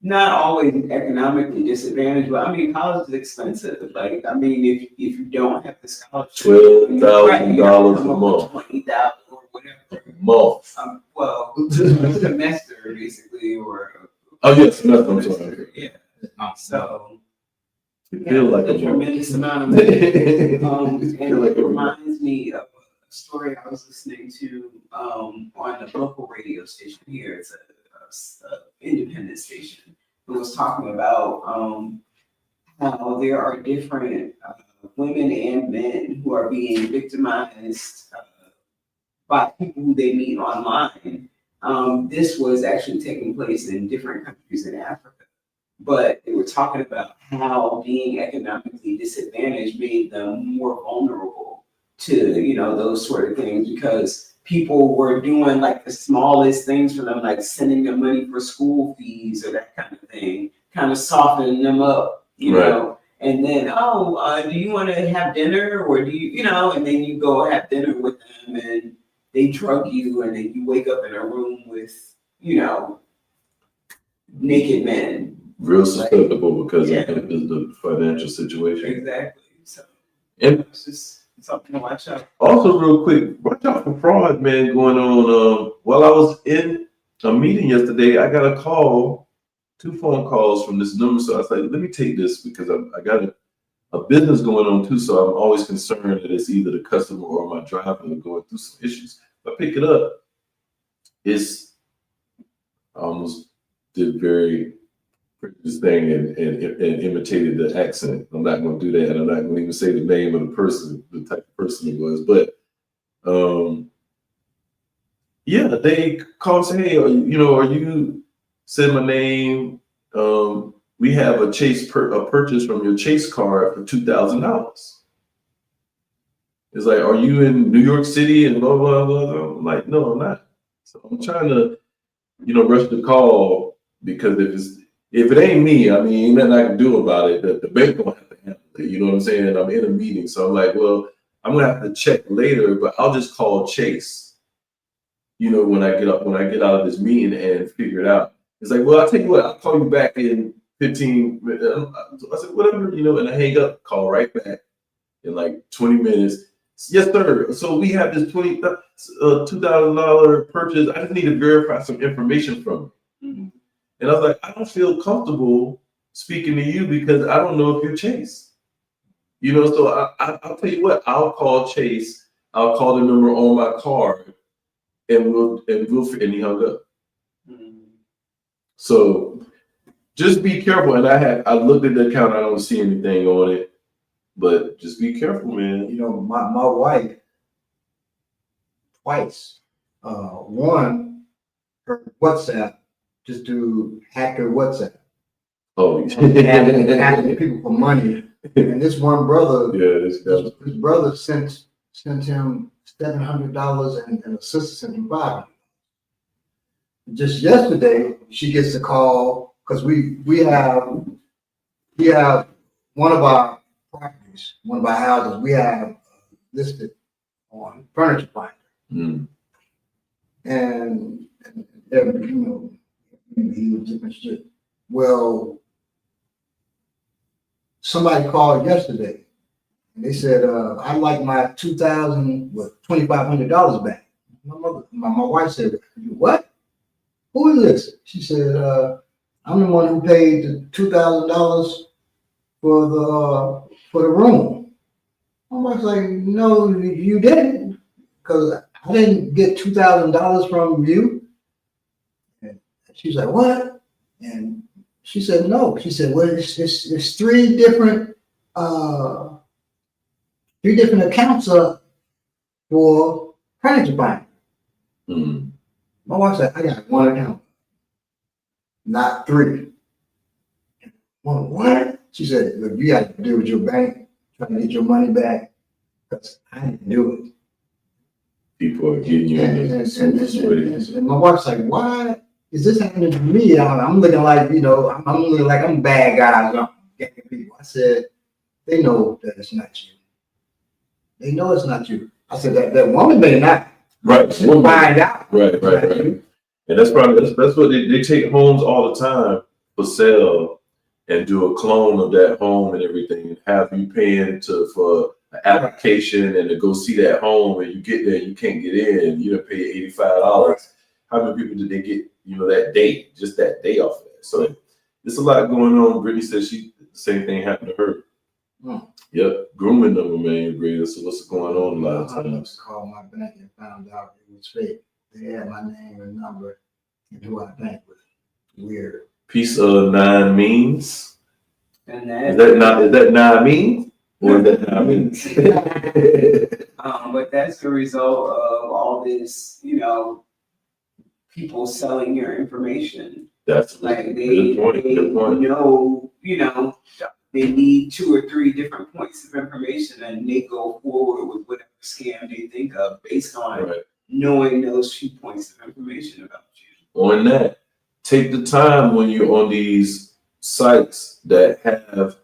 not always economically disadvantaged, but I mean, college is expensive. Like, I mean, if you don't have the scholarship, $12,000 a month. $20,000 or whatever. A month. Well, a semester basically, or Yes, I'm sorry. Yeah. So You feel like a a tremendous amount of money. And like it reminds me of a story I was listening to on a local radio station here. It's a independent station. It was talking about how there are different women and men who are being victimized by people who they meet online. This was actually taking place in different countries in Africa, but they were talking about how being economically disadvantaged made them more vulnerable to, those sort of things, because people were doing like the smallest things for them, like sending them money for school fees or that kind of thing, kind of softening them up, you know. And then, do you want to have dinner, or do you, and then you go have dinner with them and they drug you, and then you wake up in a room with, naked men. Real susceptible because of the financial situation. Exactly. So and it's just something to watch out. Also, real quick, watch out for fraud, man, going on. While I was in a meeting yesterday, I got a call, 2 phone calls from this number. So I was like, let me take this because I got a business going on too. So I'm always concerned that it's either the customer or my driver going through some issues. If I pick it up, I almost did very this thing and imitated the accent. I'm not going to do that. I'm not going to even say the name of the person, the type of person it was. But they called and say, hey, are you send my name? We have a purchase from your Chase card for $2,000. It's like, are you in New York City and blah, blah, blah, blah. I'm like, no, I'm not. So I'm trying to, rush the call, because if it ain't me, I mean, ain't nothing I can do about it. The bank gonna have to handle it. You know what I'm saying? I'm in a meeting, so I'm like, well, I'm gonna have to check later, but I'll just call Chase. When I get out of this meeting and figure it out. It's like, well, I'll tell you what, I'll call you back in 15 minutes. I said, whatever, and I hang up, call right back in like 20 minutes. Yes, sir. So we have this $2,000 purchase. I just need to verify some information from you. Mhm. And I was like, I don't feel comfortable speaking to you because I don't know if you're Chase. You know, so I'll tell you what, I'll call Chase. I'll call the number on my card, and and he hung up. Mhm. So just be careful. And I looked at the account. I don't see anything on it, but just be careful, man. You know, my wife twice. One, her WhatsApp, just to hack her WhatsApp. Oh, Asking people for money. And this one brother, yeah, this guy. his brother sent him $700 and a sister sent him $500. Just yesterday, she gets a call because we have one of our properties, one of our houses, we have listed on Furniture Finder. Mm. And you know, he was different shit. Well, somebody called yesterday and they said, I'd like my $2,500 back. My wife said, what? Who is this? She said, I'm the one who paid the $2,000 for the room. My wife's like, no, you didn't, because I didn't get $2,000 from you. And she's like, what? And she said, no. She said, well, it's three different accounts for furniture buying. Mm. My wife said, I got one account, not three. Well, what? She said, look, you got to deal with your bank, trying to get your money back, because I didn't do it. People are getting you in And my wife's like, why is this happening to me? I'm looking like, you know, I'm looking like I'm a bad guy. I'm getting people. I said, they know that it's not you. They know it's not you. I said, that woman may not. Right. We'll find out. Right. And that's probably that's what they take homes all the time for sale and do a clone of that home and everything, and have you paying for an application and to go see that home, and you get there, you can't get in, you don't pay $85. How many people did they get, you know, that day, just that day off of that? So there's a lot going on. Brittany says the same thing happened to her. Yep, grooming number, man, Brady. So what's going on a lot of times? I called my bank and found out it was fake. They had my name and number and who I bank with. Weird. Piece of nine means. And Is that nine means? Or is that nine means? But that's the result of all this, you know, people selling your information. That's Like good they point. know, you know, they need 2 or 3 different points of information, and they go forward with whatever scam they think of based on knowing those few points of information about you. On that, take the time when you're on these sites that have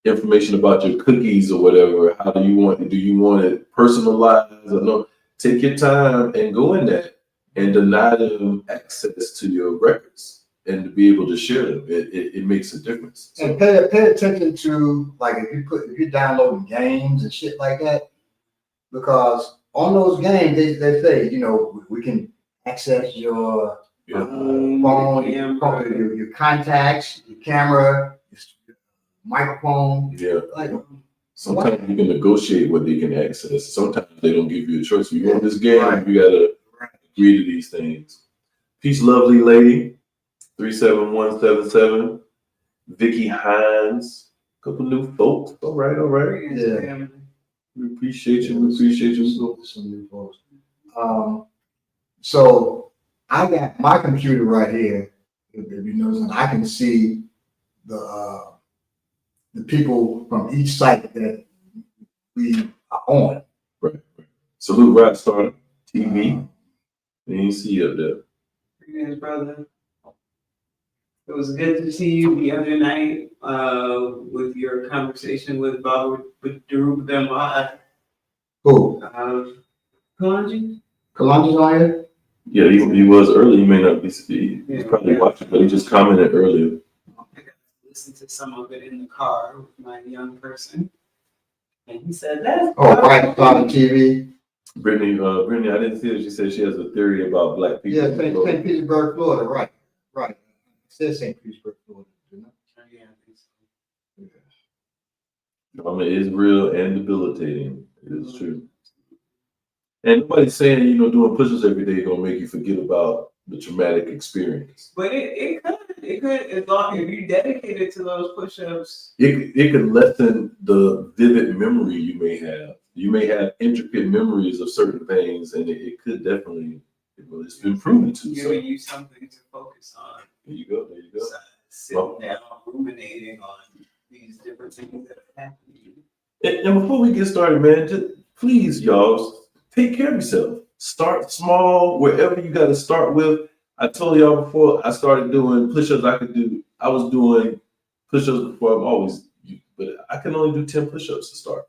information about your cookies or whatever. How do you want it? Do you want it personalized or no? Take your time and go in there and deny them access to your records and to be able to share them. It makes a difference. So, And pay attention to, like, if you're downloading games and shit like that, because on those games they say, you know, we can access your phone, your contacts, your camera, your microphone. yeah. Like, sometimes you can negotiate what they can access. Sometimes they don't give you a choice. If you want this game, you gotta agree to these things. Peace, lovely lady. 37177. Vicky Hines. Couple new folks. All right. Yeah. We appreciate you. We appreciate you. Some new folks. So I got my computer right here. If you notice, and I can see the people from each site that we are on. Right. Salute Rockstar TV. They ain't see you up there. Greetings, brother. It was good to see you the other night with your conversation with Bob with Darub Demad. Who? Kalanji? Kalanji's on here? Yeah, he was early. He may not be. He's probably watching, but he just commented earlier. I got to listen to some of it in the car with my young person. And he said, that's right, on TV. Brittany, I didn't see it. She said she has a theory about black people. Yeah, St. Petersburg, Florida, right. It says St. Petersburg, Florida, didn't it? Yeah, I think so. Trauma is real and debilitating. It is true. And nobody's saying, doing push-ups every day gonna make you forget about the traumatic experience. But it could, as long as you dedicated to those push-ups. It could lessen the vivid memory you may have. You may have intricate memories of certain things, and it could definitely, it's been proven to. Giving you something to focus on. There you go. Besides sitting down, ruminating on these different things that are happening. And before we get started, man, just please, y'all, take care of yourself. Start small, wherever you got to start with. I told y'all before I started doing push-ups, I was doing push-ups before, but I can only do 10 push-ups to start.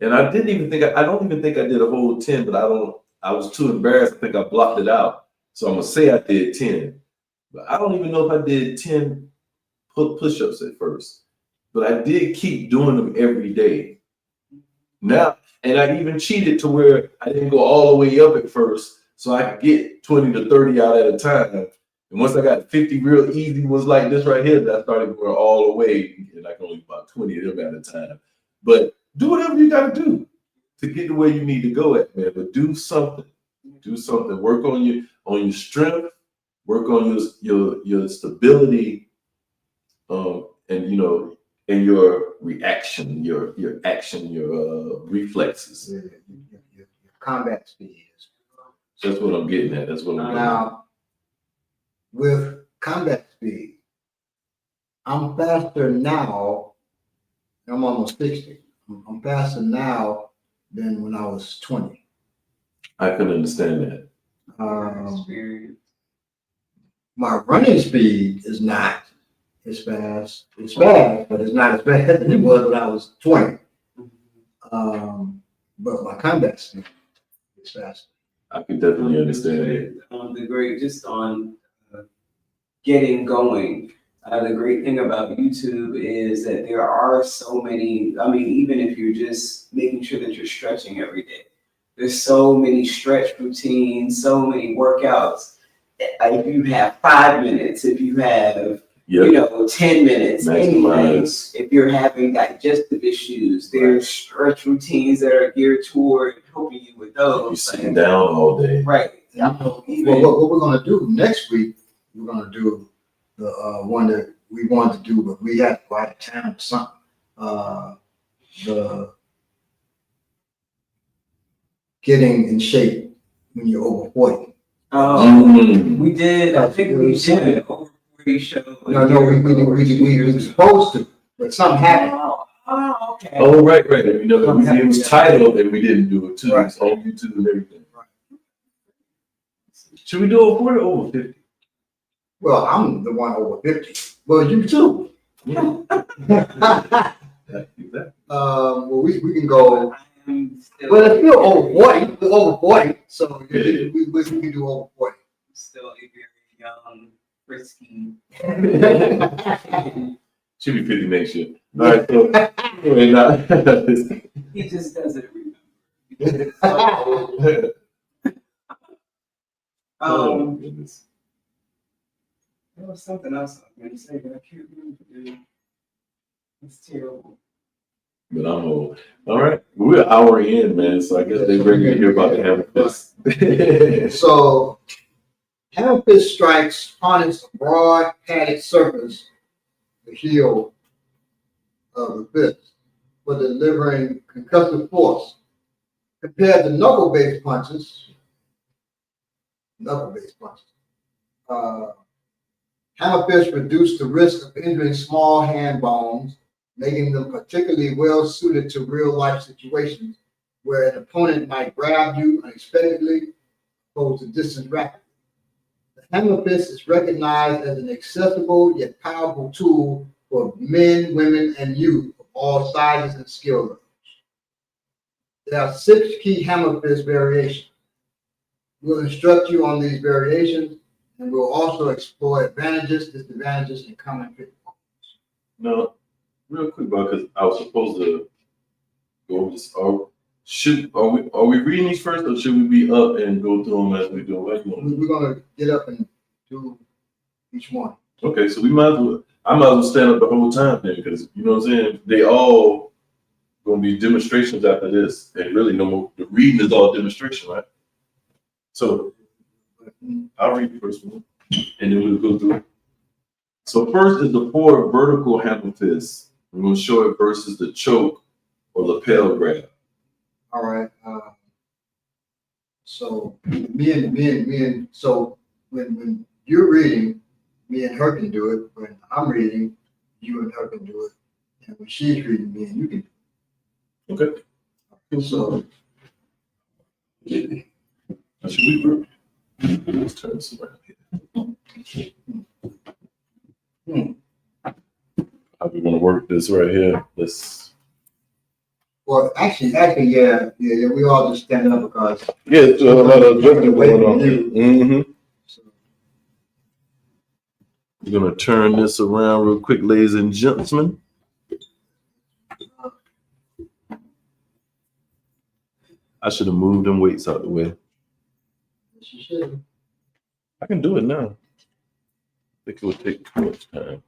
And I don't even think I did a whole 10, but I was too embarrassed. I think I blocked it out. So I'm gonna say I did 10. But I don't even know if I did 10 push-ups at first. But I did keep doing them every day. Now, and I even cheated to where I didn't go all the way up at first, so I could get 20 to 30 out at a time. And once I got 50 real easy ones like this right here, that I started going all the way, and I can only do about 20 of them at a time. But do whatever you got to do to get to where you need to go at, man. But do something. Do something. Work on your strength. Work on your stability, and your reaction, your action, your reflexes. Your combat speed. That's what I'm getting at. That's what I'm getting at. Now, with combat speed, I'm faster now. I'm almost 60. I'm faster now than when I was 20. I can understand that. My running speed is not as fast. It's fast, but it's not as fast as it was when I was 20. But my combat speed is faster. I can definitely understand it. Just on getting going. The great thing about YouTube is that there are so many, even if you're just making sure that you're stretching every day, there's so many stretch routines, so many workouts. If you have 5 minutes, if you have, 10 minutes, anything. If you're having digestive issues, there's stretch routines that are geared toward helping you with those. You're sitting down all day. Right. What we're going to do next week, we're going to do the one that we wanted to do, but we had to go out of town or something. The getting in shape when you're over 40. We did. I think we did an over 40 show. No, we were supposed to, but something happened. Oh, okay. Oh, right. It was titled and we didn't do it too. Right. It's on YouTube and everything. Right. Should we do over 40 or over 50? Well, I'm the one over 50. Well, you too. Yeah. Exactly. Well, we can go. Well, it's still over 40. We're over 40, so we can do over 40. Still a very young, frisky. Should be 50 next year. All right, so anyway, he just doesn't remember. Goodness. There was something else I was going to say, but I can't remember. It's terrible. But I'm old. All right, we're an hour in, man. So I guess they're ready to hear about the hammer fist. So, hammer fist strikes harness a broad padded surface, the heel of the fist, for delivering concussive force. Compared to knuckle-based punches, hammer fists reduce the risk of injuring small hand bones, making them particularly well suited to real-life situations where an opponent might grab you unexpectedly, close the distance rapidly. The hammer fist is recognized as an accessible yet powerful tool for men, women, and youth of all sizes and skill levels. There are 6 key hammer fist variations. We'll instruct you on these variations, and we'll also explore advantages, disadvantages, and common pitfalls. No, real quick, bro, because I was supposed to go this. Are we reading these first, or should we be up and go through them as we do? We're gonna get up and do each one. Okay, so I might as well stand up the whole time then, because you know what I'm saying. They all gonna be demonstrations after this, and really no more. The reading is all demonstration, right? So I'll read the first one, and then we'll go through it. So first is the forward vertical hammer fist. We're gonna show it versus the choke or lapel grab. All right. So so when you're reading, me and her can do it. When I'm reading, you and her can do it. And when she's reading, me and you can do Okay. it. So Now, should we group? Let's turn this around here. How we gonna work this right here? well, actually, yeah. We all just stand up because Yeah, it's a lot of adjustment away going from on. you. Mm-hmm. So, We're gonna turn this around real quick, ladies and gentlemen. I should have moved them weights out the way. she should. I can do it now. I think it would take too much time.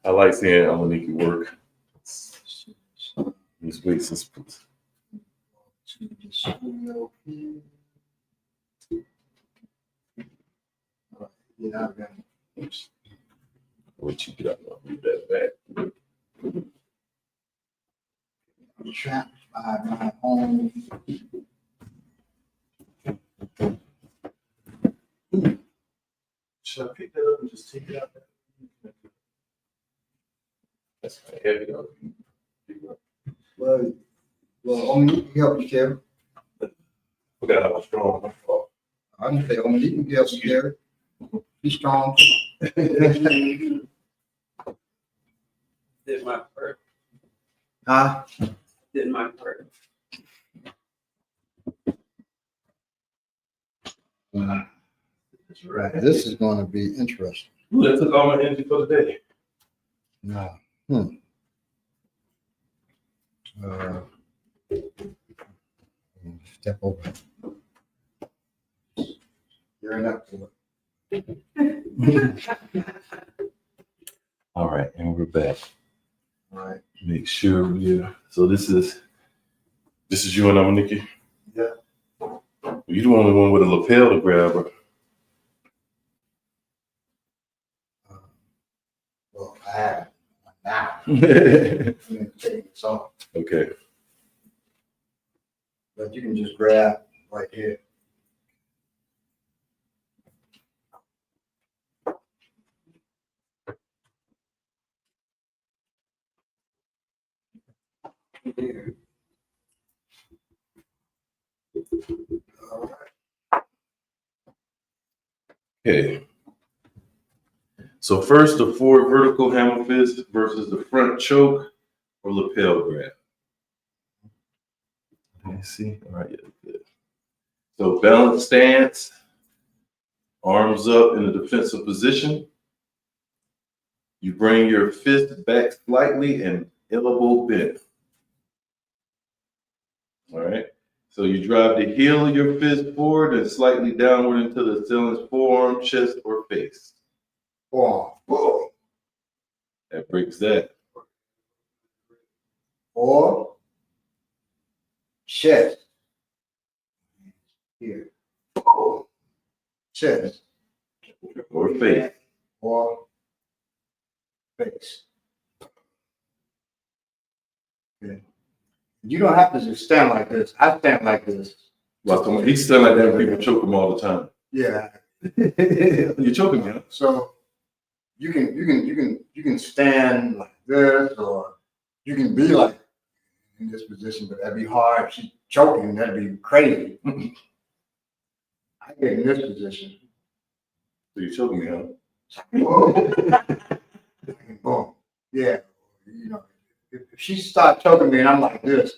I like seeing Amaniki work. These weights is Yeah, I've got it. what you get out of move that back. I'm trapped by my own. Should I pick that up and just take it out? That's kind of heavy though. Well, only you can help you, Kevin. Forgot how strong my fault. I can say only you can help you, Kevin. Be strong. Did my part. Huh? Did my part. That's right. This is going to be interesting. Ooh, that took all my energy for the day. Now, step over. You're enough to All right, and we're back. All right. Make sure we're so this is you and Amaniki? Yeah. You're the only one with a lapel to grab her. Well, I have one now. I'm going to take this off. Okay. But you can just grab right here. All right. Okay. So first, the forward vertical hammer fist versus the front choke or lapel grab. Let me see. All right, yeah, good. So balanced stance, arms up in a defensive position. You bring your fist back slightly and elbow bent. All right. So you drive the heel of your fist forward and slightly downward into the assailant forearm, chest, or face. Forearm. Whoa. That breaks that. Or chest. Here. Whoa. Chest. Or face. Or face. Okay. You don't have to just stand like this. I stand like this. Well, he's still like that when people choke him all the time. Yeah. You're choking him. So you can stand like this, or you can be like in this position, but that'd be hard. She's choking, that'd be crazy. I get in this position. So you're choking me, huh? Boom. Yeah. You know, if she starts choking me and I'm like this,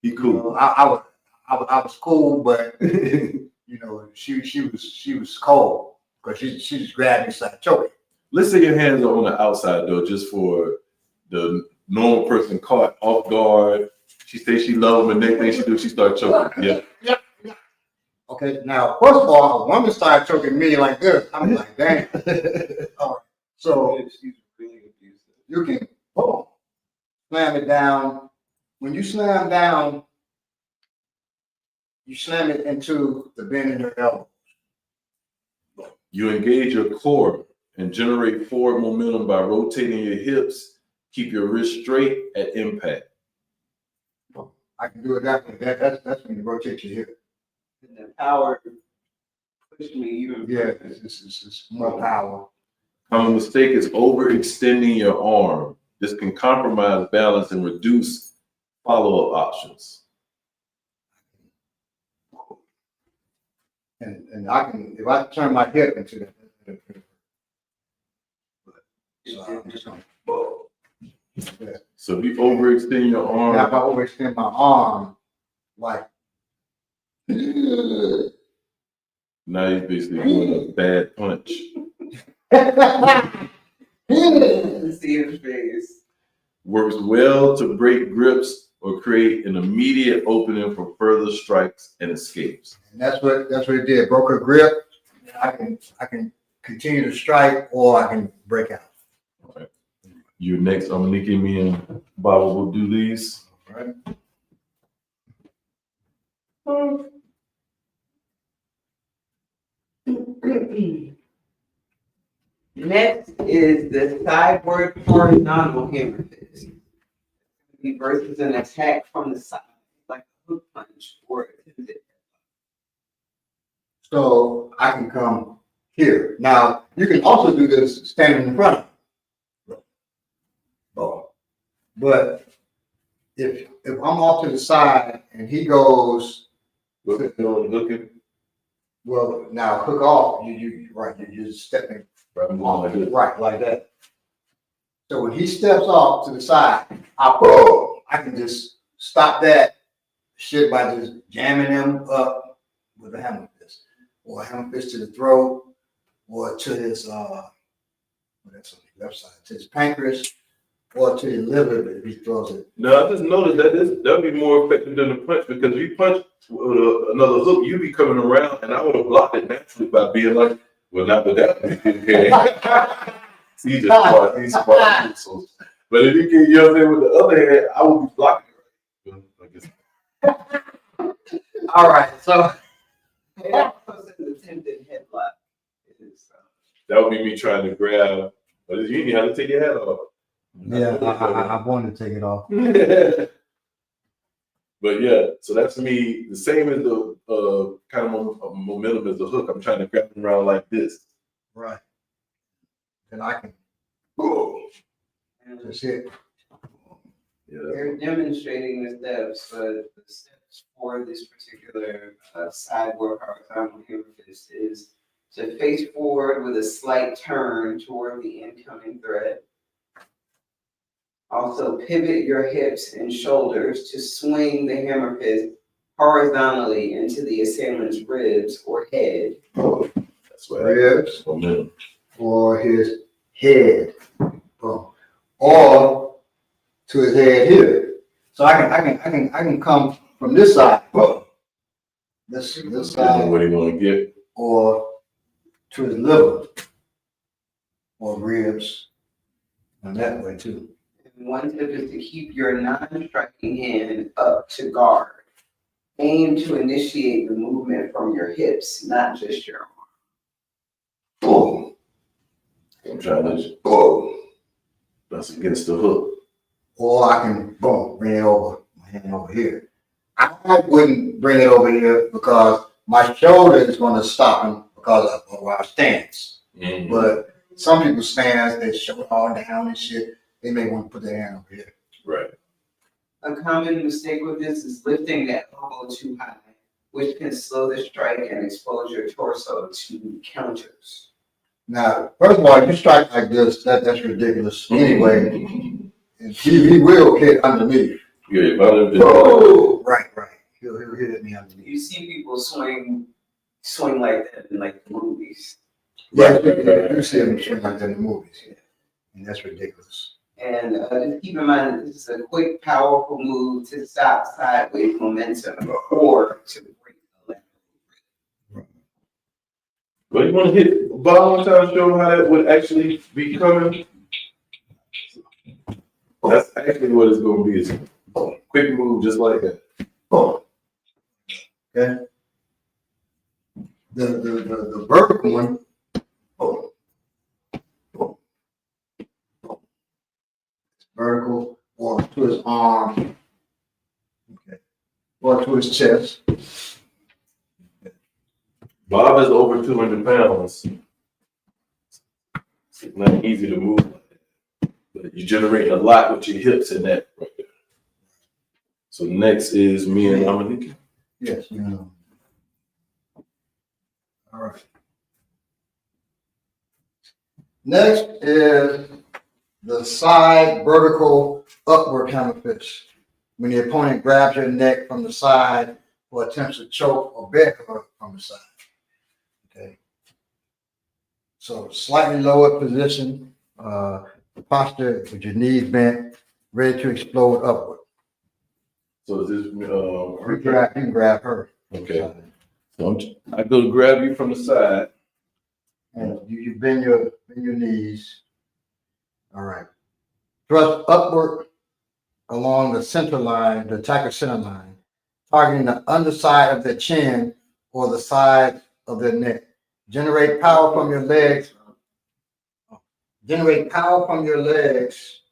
He cool. I was cool, but you know, she was cold because she just grabbed me, started choking. Let's say your hands are on the outside though, just for the normal person caught off guard. She says she loves him, and next thing she do, she start choking. Yeah. Okay, now first of all, a woman started choking me like this. I'm like, damn. All right. So She's really abusive. you can boom, slam it down. When you slam down, you slam it into the bend in your elbow. You engage your core and generate forward momentum by rotating your hips. Keep your wrist straight at impact. I can do it that way. That's when you rotate your hip. And the power pushed me even Yeah, further. it's more power. Common mistake is overextending your arm. This can compromise balance and reduce follow-up options. And I can, if I turn my hip into that, so I'm just gonna, yeah. So if you overextend your Now if I arm, overextend my arm, like, now you're basically doing a bad punch. See his face. Works well to break grips or create an immediate opening for further strikes and escapes. And that's what it did. Broke her grip. I can continue to strike or I can break out. Right. You next, Amaniki, me and Baba will do these. Right. Next is the sideward horizontal hammer fist. Versus an attack from the side, like a hook punch or a pivot. So I can come here. Now you can also do this standing in front of me. Oh. But if I'm off to the side and he goes, Looking. well, now hook off, you're just stepping right like that. So when he steps off to the side, I can just stop that shit by just jamming him up with a hammer fist, or a hammer fist to the throat, or to his that's on the left side, to his pancreas, or to his liver if he throws it. No, I just noticed that that'd be more effective than the punch, because if you punch with another hook, you'd be coming around, and I would have blocked it naturally by being like, well, not with that one. He's just smart. He's smart. So, but if you get, you know what I'm saying, with the other hand, I would be blocking it. All right, so It also says attempted headlock. That would be me trying to grab, but you need to take your head off. yeah, I wanted to take it off. But yeah, so that's me. The same as the kind of momentum as the hook. I'm trying to grab them around like this. Right. Then I can just hit. Yeah. They're demonstrating the steps, but the steps for this particular sideward horizontal hammer fist is to face forward with a slight turn toward the incoming threat. Also, pivot your hips and shoulders to swing the hammer fist horizontally into the assailant's ribs or head. That's what Ribs momentum. or his head, or to his head here. So I can come from this side, this side, What do you want to get? or to his liver or ribs, and that way too. One tip is to keep your non-striking hand up to guard. Aim to initiate the movement from your hips, not just your arm. Boom. I'm trying to. Boom. That's against the hook. Or I can bring it over, my hand over here. I wouldn't bring it over here because my shoulder is going to stop him because of our stance. Mm-hmm. But some people's stance, they shoulder all down and shit. They may want to put their hand over here. Right. A common mistake with this is lifting that elbow too high, which can slow the strike and expose your torso to counters. Now, first of all, if you strike like this, that's ridiculous. Anyway, and he will hit underneath. Yeah, if I lived in Oh, right. He'll hit me underneath. You see people swing swing like that in like the movies. Yeah, Right, right. you see them swing like that in the movies, and that's ridiculous. And just keep in mind that this is a quick, powerful move to stop sideways momentum or to break the leg. But you want to hit Bob one time, show him how that would actually be coming? That's actually what it's going to be. It's a quick move just like that. Oh. Okay. The vertical one. Oh. Oh. Oh. Vertical or to his arm. Okay. Or to his chest. Bob is over 200 pounds. It's not easy to move like that. But you generate a lot with your hips in that right there. So next is me and Dominique. Yes, you know. All right. Next is the side vertical upward hammer fist. When the opponent grabs your neck from the side or attempts to choke or beg her from the side. Okay. So slightly lowered position, posture with your knees bent, ready to explode upward. So is this You can grab her. Okay. So I go to grab you from the side. And you bend your knees. All right. Thrust upward along the center line, the attacker center line, targeting the underside of their chin or the side of their neck. Generate power from your legs. Generate power from your legs.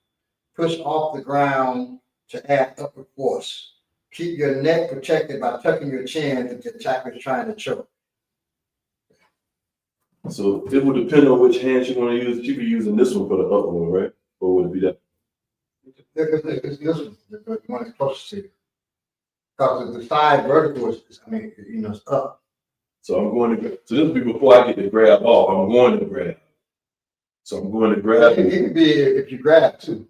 Push off the ground to add upward force. Keep your neck protected by tucking your chin if the attacker is trying to choke. So it would depend on which hand you want to use. You could be using this one for the upper one, right? Or would it be that? It's this one, the one that's closest to you. Because the side vertical is, it's up. So I'm going to, so this will be before I get to grab off. I'm going to grab. So I'm going to grab. It could be if you grab too,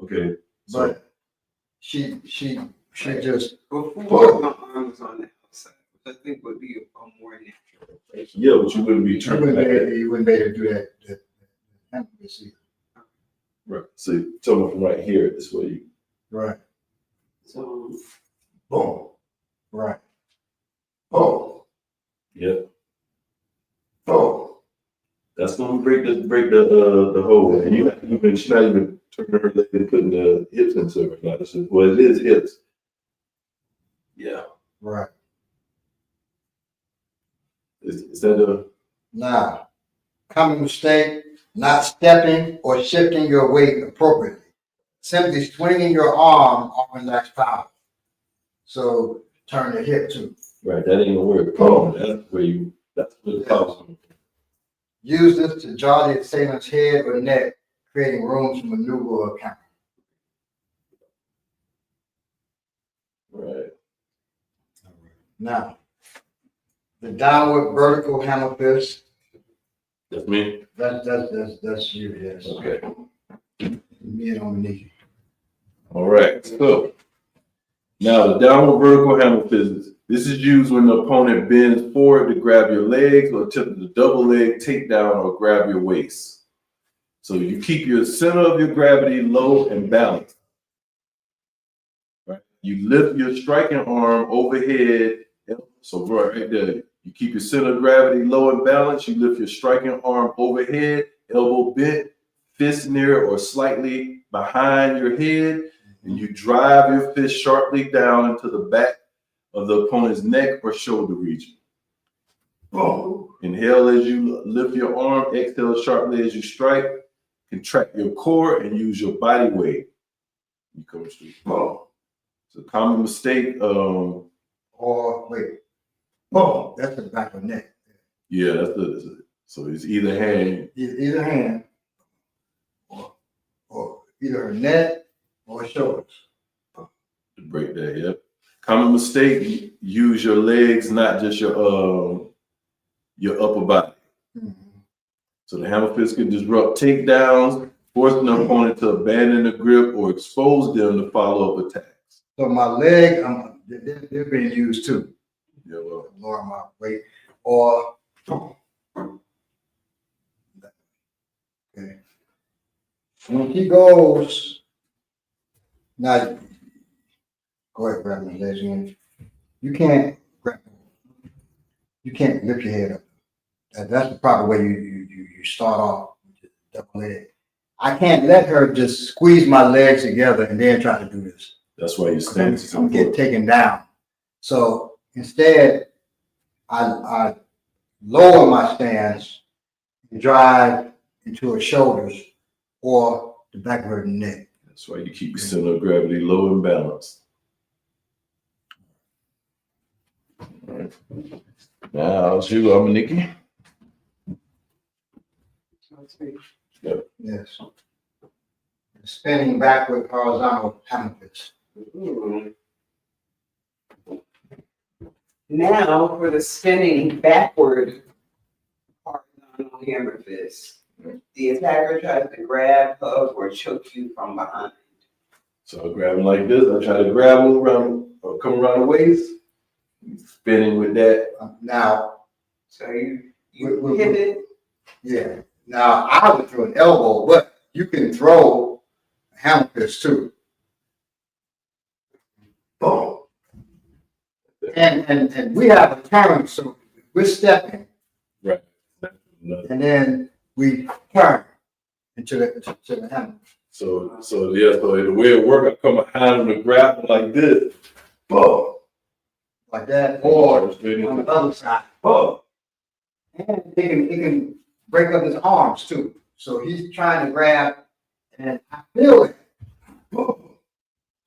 Okay. So but she just, Before my arm was on the outside, which I think would be a more natural place. yeah, but you wouldn't be turning like that. you wouldn't be able to do that. Right. So you tell me from right here, this way you. Right. So Boom. Right. Oh. Yep. Oh. That's gonna break the hole. And she's not even turning her leg and putting the hips into her. Now, it is hips. Yeah. Right. Is that a Now, common mistake, not stepping or shifting your weight appropriately. Simply swinging your arm often lacks power. So turn the hip too. right? That ain't gonna work. Oh, that's where the problem. Use this to jar the assailant's head or neck, creating room to maneuver or counter. Right. Now, the downward vertical hammer fist. That's me. That's you, yes. Okay. Me and Dominique. All right. So now the downward vertical hammer fist. This is used when the opponent bends forward to grab your legs or attempt to double leg takedown or grab your waist. So you keep your center of your gravity low and balanced. Right. You lift your striking arm overhead. So right there, you keep your center of gravity low and balanced. You lift your striking arm overhead, elbow bent, fist near or slightly behind your head, and you drive your fist sharply down into the back of the opponent's neck or shoulder region. Oh. Inhale as you lift your arm, exhale sharply as you strike. Contract your core and use your body weight. You come straight. Oh. It's a common mistake. Or wait. Oh, that's the back of the neck. Yeah, so it's either hand. Either hand. Or either her neck or shoulders. To break that, yep. Common mistake, use your legs, not just your upper body. Mm-hmm. So the hammer fist can disrupt takedowns, forcing the opponent to abandon the grip or expose them to follow up attacks. So my leg, they're being used too. Yeah, well, Lower my weight. or okay. When he goes, now go ahead, grab my legs in. You can't lift your head up. That's the proper way you start off with the double leg. I can't let her just squeeze my legs together and then try to do this. That's why you stand. I'm get taken down. So instead, I lower my stance and drive into her shoulders or the back of her neck. That's why you keep your center of gravity low and balanced. All right. Now, it's you, Nikki. Yes. Spinning backward horizontal hammer fist. Now for the spinning backward horizontal hammer fist. The attacker tries to grab, hug, or choke you from behind. So I grab him like this. I try to grab him around, or come around the waist. Spinning with that. Now, So you pivot. yeah. Now I would throw an elbow, but you can throw a hammer fist too. Boom. And we have a turn, so we're stepping. Right. And then we turn into the hammer. So the way it works, I come behind him to grab him like this. Boom. Like that, or on Straight into the other side. Boom. And it can break up his arms too. So he's trying to grab, and I feel it. Boom.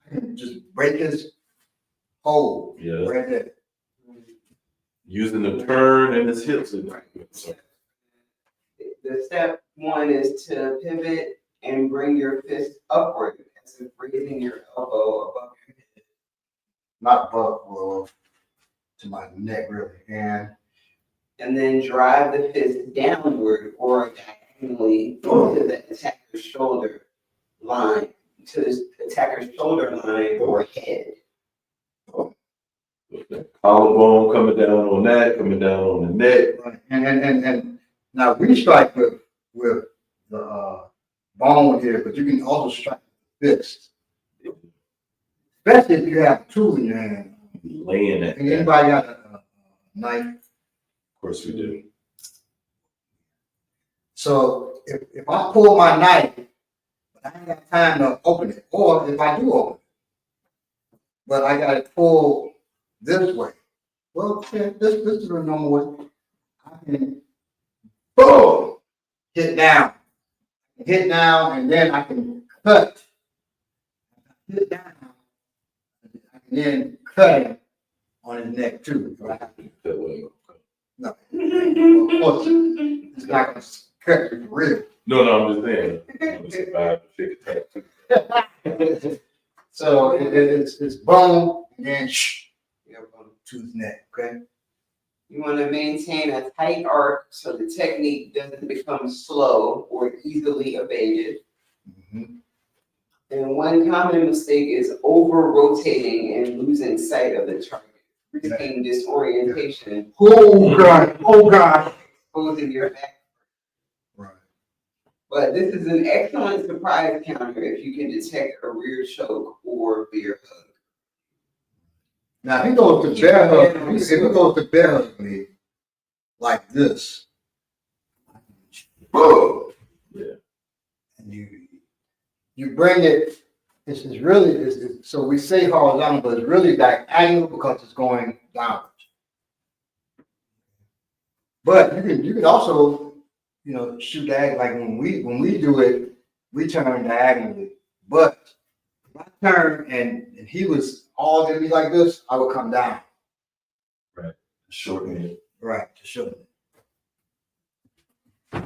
I can just break his hold right there. using the turn and his hips. So, The step one is to pivot and bring your fist upward, as if raising your elbow above your head. Not above, well, to my neck really. And then drive the fist downward or diagonally to the attacker's shoulder line, to the attacker's shoulder line or head. collarbone coming down on that, coming down on the neck. Right. And now we strike with the bone here, but you can also strike with fist. Especially if you have a tool in your hand. Laying at And that. anybody got a knife? Of course we do. So if I pull my knife, but I ain't got time to open it, or if I do open it, but I got to pull this way. Well, yeah, this is the normal way. I can boom, hit down, and then I can cut. Hit down, I can then cut it on his neck too. Right? That way. No, of course, it's not going to cut you for real. No, I'm just saying. I'm just about to take a tap. So it's bone and then to his neck. Okay. You want to maintain a tight arc so the technique doesn't become slow or easily evaded. Mm-hmm. And one common mistake is over rotating and losing sight of the target, risking disorientation, Oh God. exposing your back. Right. But this is an excellent surprise counter if you can detect a rear choke or bear hug. Now if he goes to bear hug, if he goes to bear hug me like this, boom. Yeah. And you bring it. It's really so we say horizontal, but it's really diagonal because it's going downwards. But you can also, shoot diagonal. Like when we do it, we turn diagonally. But if I turn and he was all gonna be like this, I would come down. Right. Shorten it. Right, to shorten it.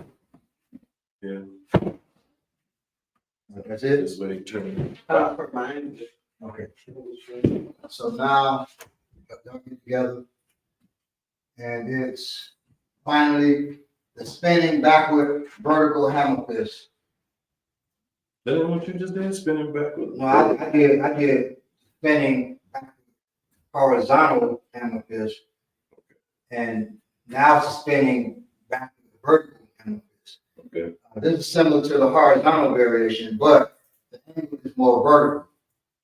Yeah. That's it. This way turn. For mine. Okay. So now y'all get together, and it's finally the spinning backward vertical hammer fist. That ain't what you just did, spinning backwards. No, I did spinning horizontal hammer fist, and Now it's spinning back to the vertical hammer fist. Okay. This is similar to the horizontal variation, but the angle is more vertical.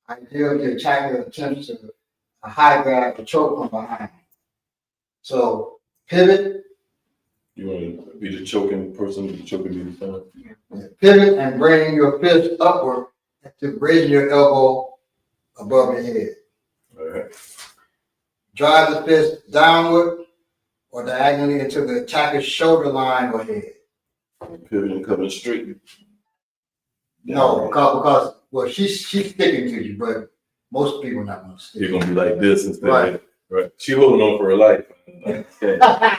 Ideal, the attacker attempts to a high grab or choke from behind. So pivot, You want to be the choking person, the choking me the time? pivot and bring your fist upward to raise your elbow above your head. All right. Drive the fist downward or diagonally into the attacker's shoulder line or head. Pivot and coming straight. No, because well, she's sticking to you, but most people not gonna stick. You're gonna be like this instead. Right. Right. She holding on for her life. Okay.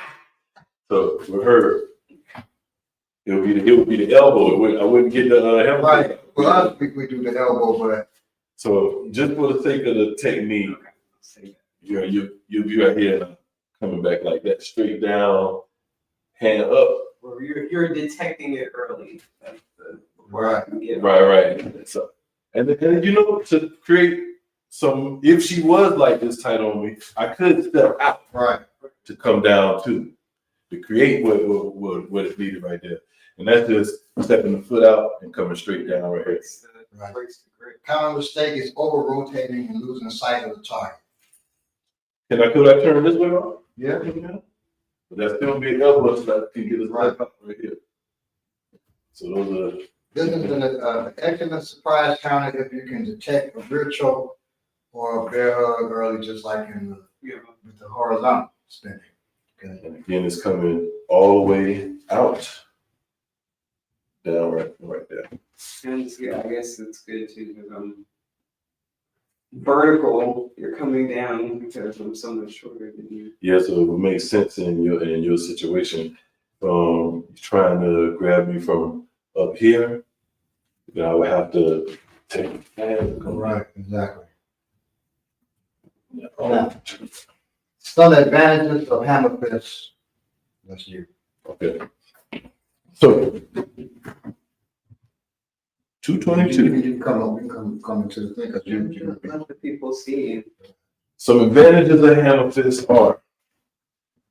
So with her, it would be the elbow. I wouldn't get the hammer. Right. For us, we do the elbow, but So just for the sake of the technique, you'll be right here and coming back like that, straight down, hand up. Well, you're detecting it early. That's the right. Right. So, and then to create some, if she was like this tight on me, I could step out Right. to come down too, to create what it needed right there. And that's just stepping the foot out and coming straight down right here. Right. Common mistake is over rotating and losing sight of the target. Could I turn this way around? Yeah. But that's still be an elbow so that I can get this Right. right here. So those are. This is an excellent surprise counter if you can detect a rear choke or a bear hug early, just like in with the horizontal spinning. Okay. And again, it's coming all the way out, down right there. And yeah, I guess it's good too because vertical, you're coming down because I'm so much shorter than you. Yeah, so it would make sense in your situation. Trying to grab me from up here, then I would have to take the hand. Right, exactly. Yeah. Now, some advantages of hammer fists. That's you. Okay. So 222. You can come into the thing because you. Let the people see. Some advantages of hammer fist are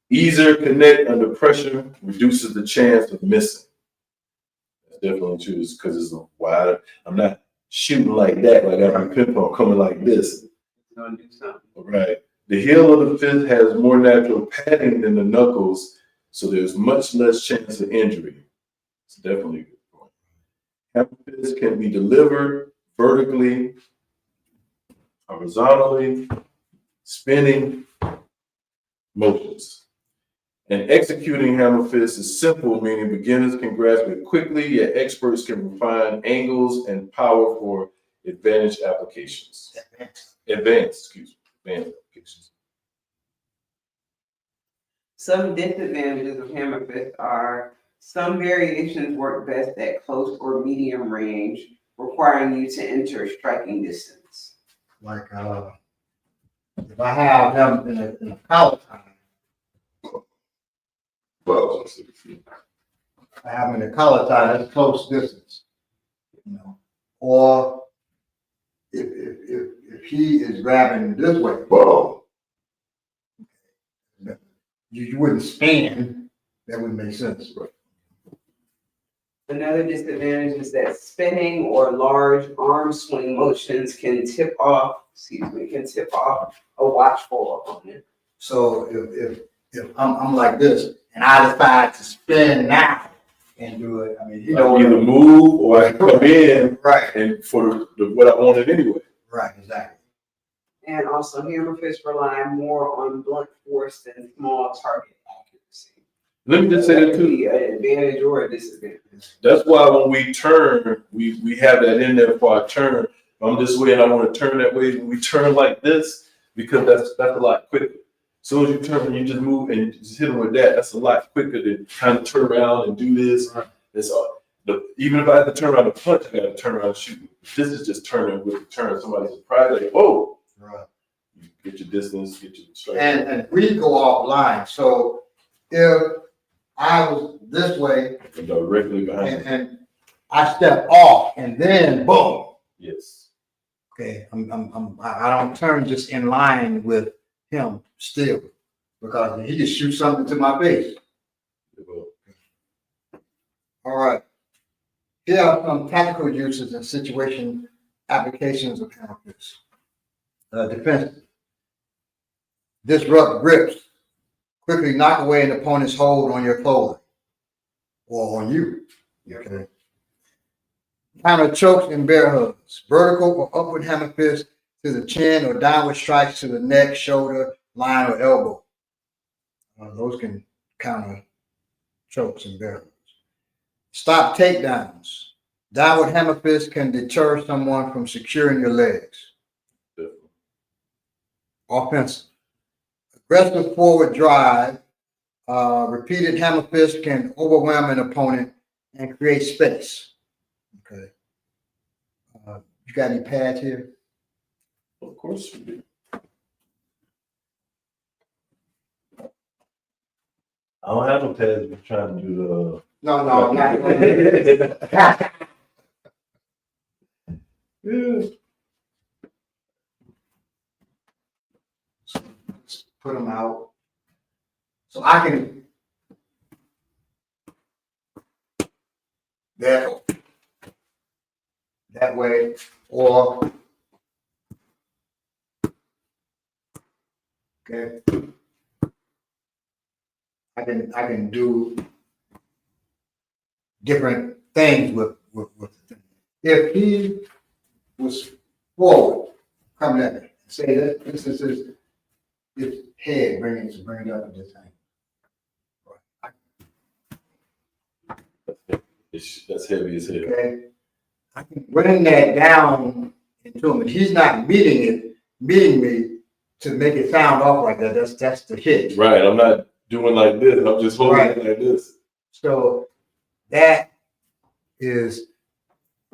easier connect under pressure, reduces the chance of missing. That's definitely true because it's a wider. I'm not shooting like that, like I'm pinball coming like this. Gonna do something. Right. The heel of the fist has more natural padding than the knuckles, so there's much less chance of injury. It's definitely a good point. Hammer fist can be delivered vertically, horizontally, spinning motions. And executing hammer fist is simple, meaning beginners can grasp it quickly, yet experts can refine angles and power for advanced applications. Advanced applications. Some disadvantages of hammer fist are some variations work best at close or medium range, requiring you to enter striking distance. Like if I have them in a collar tie, Well, I have them in a collar tie, that's close distance. Or if he is grabbing this way, well, you wouldn't spin. That wouldn't make sense. Right? Another disadvantage is that spinning or large arm swing motions can tip off a watchful opponent. So if I'm like this and I decide to spin now and do it, I mean, you know, either move or I come in right, and for what I wanted anyway. right, exactly. And also, hammer fists rely more on blunt force than small target accuracy. Let me just say that could too. be an advantage or a disadvantage. That's why when we turn, we have that in there for our turn. If I'm this way and I want to turn that way, we turn like this because that's a lot quicker. As soon as you turn, you just move and you just hit them with that. That's a lot quicker than kind of turn around and do this. Right. It's even if I have to turn around to punch, I got to turn around and shoot. This is just turning with the turn. Somebody's surprised, like, whoa. Right. You get your distance, get your strike. And we go offline. So if I was this way And directly behind you. and I step off and then boom. Yes. Okay, I don't turn just in line with him still, because he just shoot something to my face. All right. Here are some tactical uses and situation applications of hammer fist. Defensive. Disrupt grips. Quickly knock away an opponent's hold on your clothing or on you. Okay. Counter chokes and bear hugs. Vertical or upward hammer fist to the chin or downward strikes to the neck, shoulder, line, or elbow. Those can counter chokes and bear hugs. Stop takedowns. Downward hammer fist can deter someone from securing your legs. Offensive. Aggressive forward drive. Repeated hammer fist can overwhelm an opponent and create space. Okay. You got any pads here? Of course we do. I don't have no pads. We're trying to do No, not Yeah. put them out. So I can that way, or okay. I can do different things with the thing. If he was forward, coming at me, say that this is his head bringing it up at this time. That's heavy as hell. Okay, I can bring that down into him, and he's not meeting me to make it sound off like that. That's the hit. Right. I'm not doing like this. I'm just holding it like this. So that is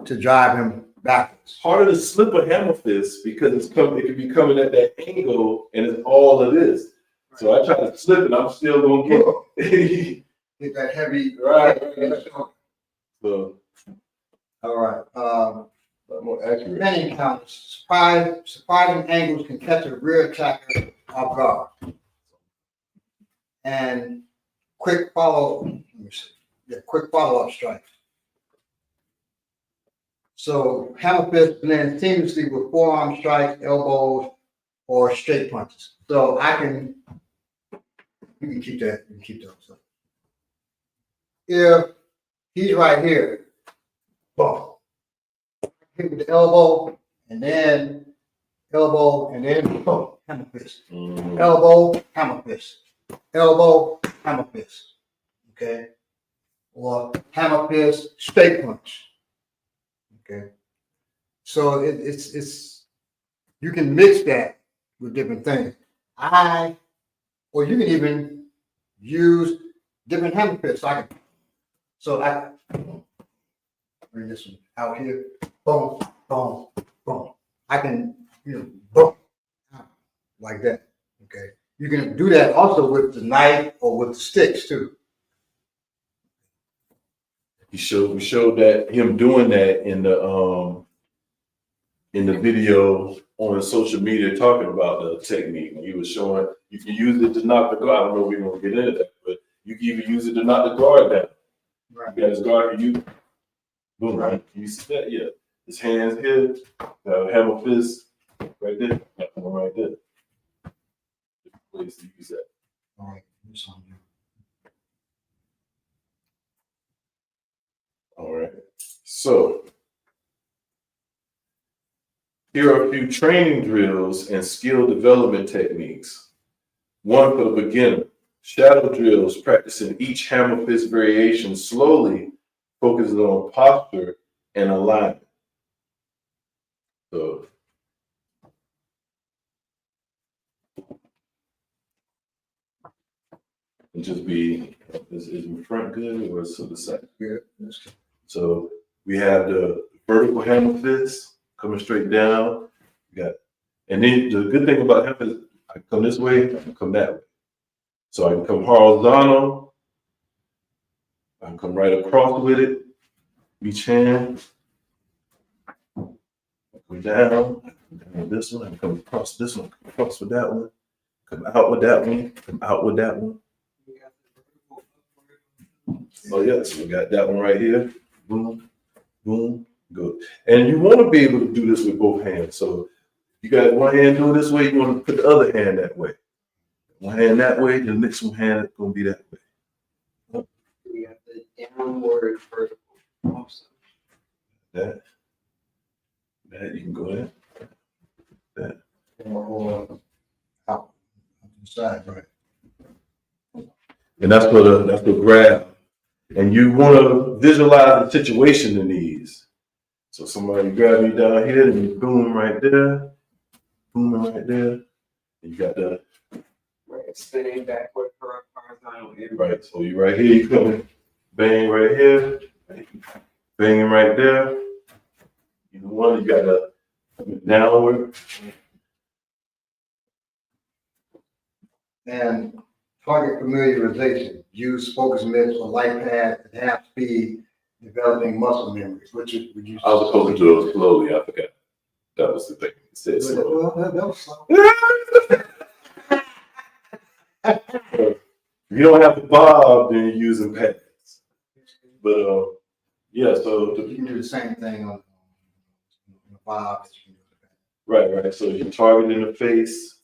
to drive him backwards. Harder to slip a hammer fist because it could be coming at that angle and it's all of this. So I try to slip and I'm still gonna get Get that heavy. Right. So All right. more accurate. Many counters. Surprising angles can catch a rear attacker off guard. And quick follow-up strikes. So hammer fist blends seamlessly with forearm strikes, elbows, or straight punches. So you can keep that. You can keep those. So if he's right here, boom. Hit with the elbow, and then boom, hammer fist. Elbow, hammer fist. Elbow, hammer fist. Okay? Or hammer fist, straight punch. Okay? So it's you can mix that with different things. Or you can even use different hammer fists. So I bring this one out here. Boom, boom, boom. I can, boom, like that. Okay. You can do that also with the knife or with the sticks too. We showed that him doing that in the video on social media talking about the technique. When he was showing you can use it to knock the guard. I don't know if we're gonna get into that, but you can even use it to knock the guard down. Right. You got his guard for you. Boom, right? You see that? Yeah. His hands here, hammer fist right there, that one right there. Different ways to use that. All right. This on you. All right. So here are a few training drills and skill development techniques. One for the beginner. Shadow drills, practicing each hammer fist variation slowly, focusing on posture and alignment. So and just be, is my front good or is it the side? Good. So we have the vertical hammer fist coming straight down. And then the good thing about hammer is I can come this way, I can come that way. So I can come horizontal, I can come right across with it, each hand, come down this one, I can come across this one, across with that one, Come out with that one. Come out with that one. We got the vertical upward. Oh yeah, so we got that one right here. Boom, boom, good. And you want to be able to do this with both hands. So you got one hand doing this way, you want to put the other hand that way. One hand that way, the next one hand is going to be that way. We got the downward vertical also. That you can go ahead. That. Or out on the side, right? And that's for grab. And you want to visualize the situation in these. So somebody grab you down here and you boom right there, booming right there. And you got the Right, spinning backward horizontally. right. So you right here, you come bang right here, banging right there. You know one, you got the downward. And target familiarization, use focus mitts or light pads at half speed, developing muscle memory, which is what you. I was supposed to do it slowly. I forgot. That was the thing. It said slowly. Well, that was slow. If you don't have the bob, then you're using pads. But yeah, so You can do the same thing on the bob that you can do with the pad. right. So you're targeting the face.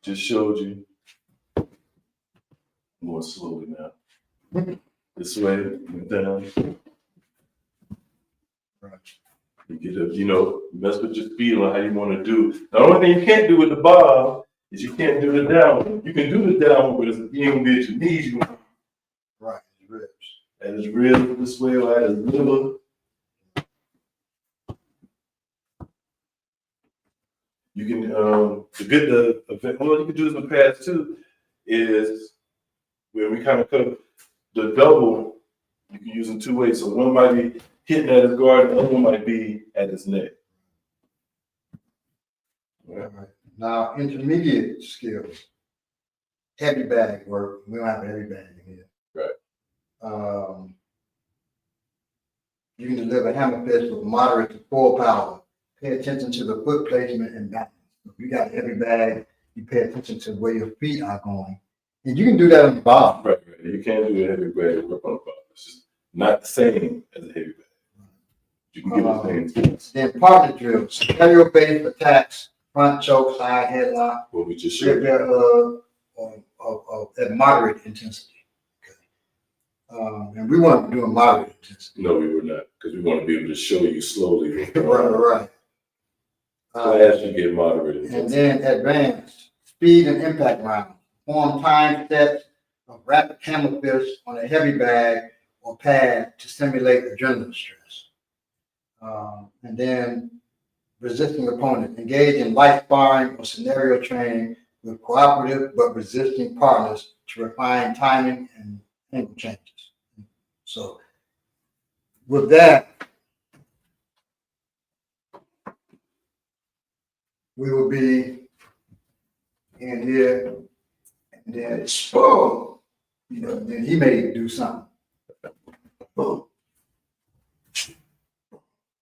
Just showed you. More slowly now. This way, down. Right. You get to, mess with your speed on how you want to do. The only thing you can't do with the bob is you can't do the down. You can do the down, but you ain't gonna be at your knees. You Right, ribs. at his ribs this way or at his liver. You can to get you can do this with pads too, is when we kind of cut the double, you can use in two ways. So one might be hitting at his guard, the other one might be at his neck. Right. Now, intermediate skills, heavy bag work. We don't have a heavy bag in here. Right. You can deliver hammer fists with moderate to full power. Pay attention to the foot placement and balance. If you got a heavy bag, you pay attention to where your feet are going. And you can do that on the bottom. Right. You can't do a heavy bag work on the bottom. It's just not the same as a heavy bag. You can get the same things. Then partner drills, scenario-based attacks, front choke, side headlock, What we just showed you. at moderate intensity. Okay. And we want to do a moderate intensity. No, we were not, because we want to be able to show you slowly. Right. As you get moderate. And then advanced speed and impact rounds. Form time sets of rapid hammer fists on a heavy bag or pad to simulate adrenaline stress. And then resisting opponent. Engage in light sparring or scenario training with cooperative but resisting partners to refine timing and angle changes. So with that, we will be in here, and then it's boom. Then he may do something. Boom.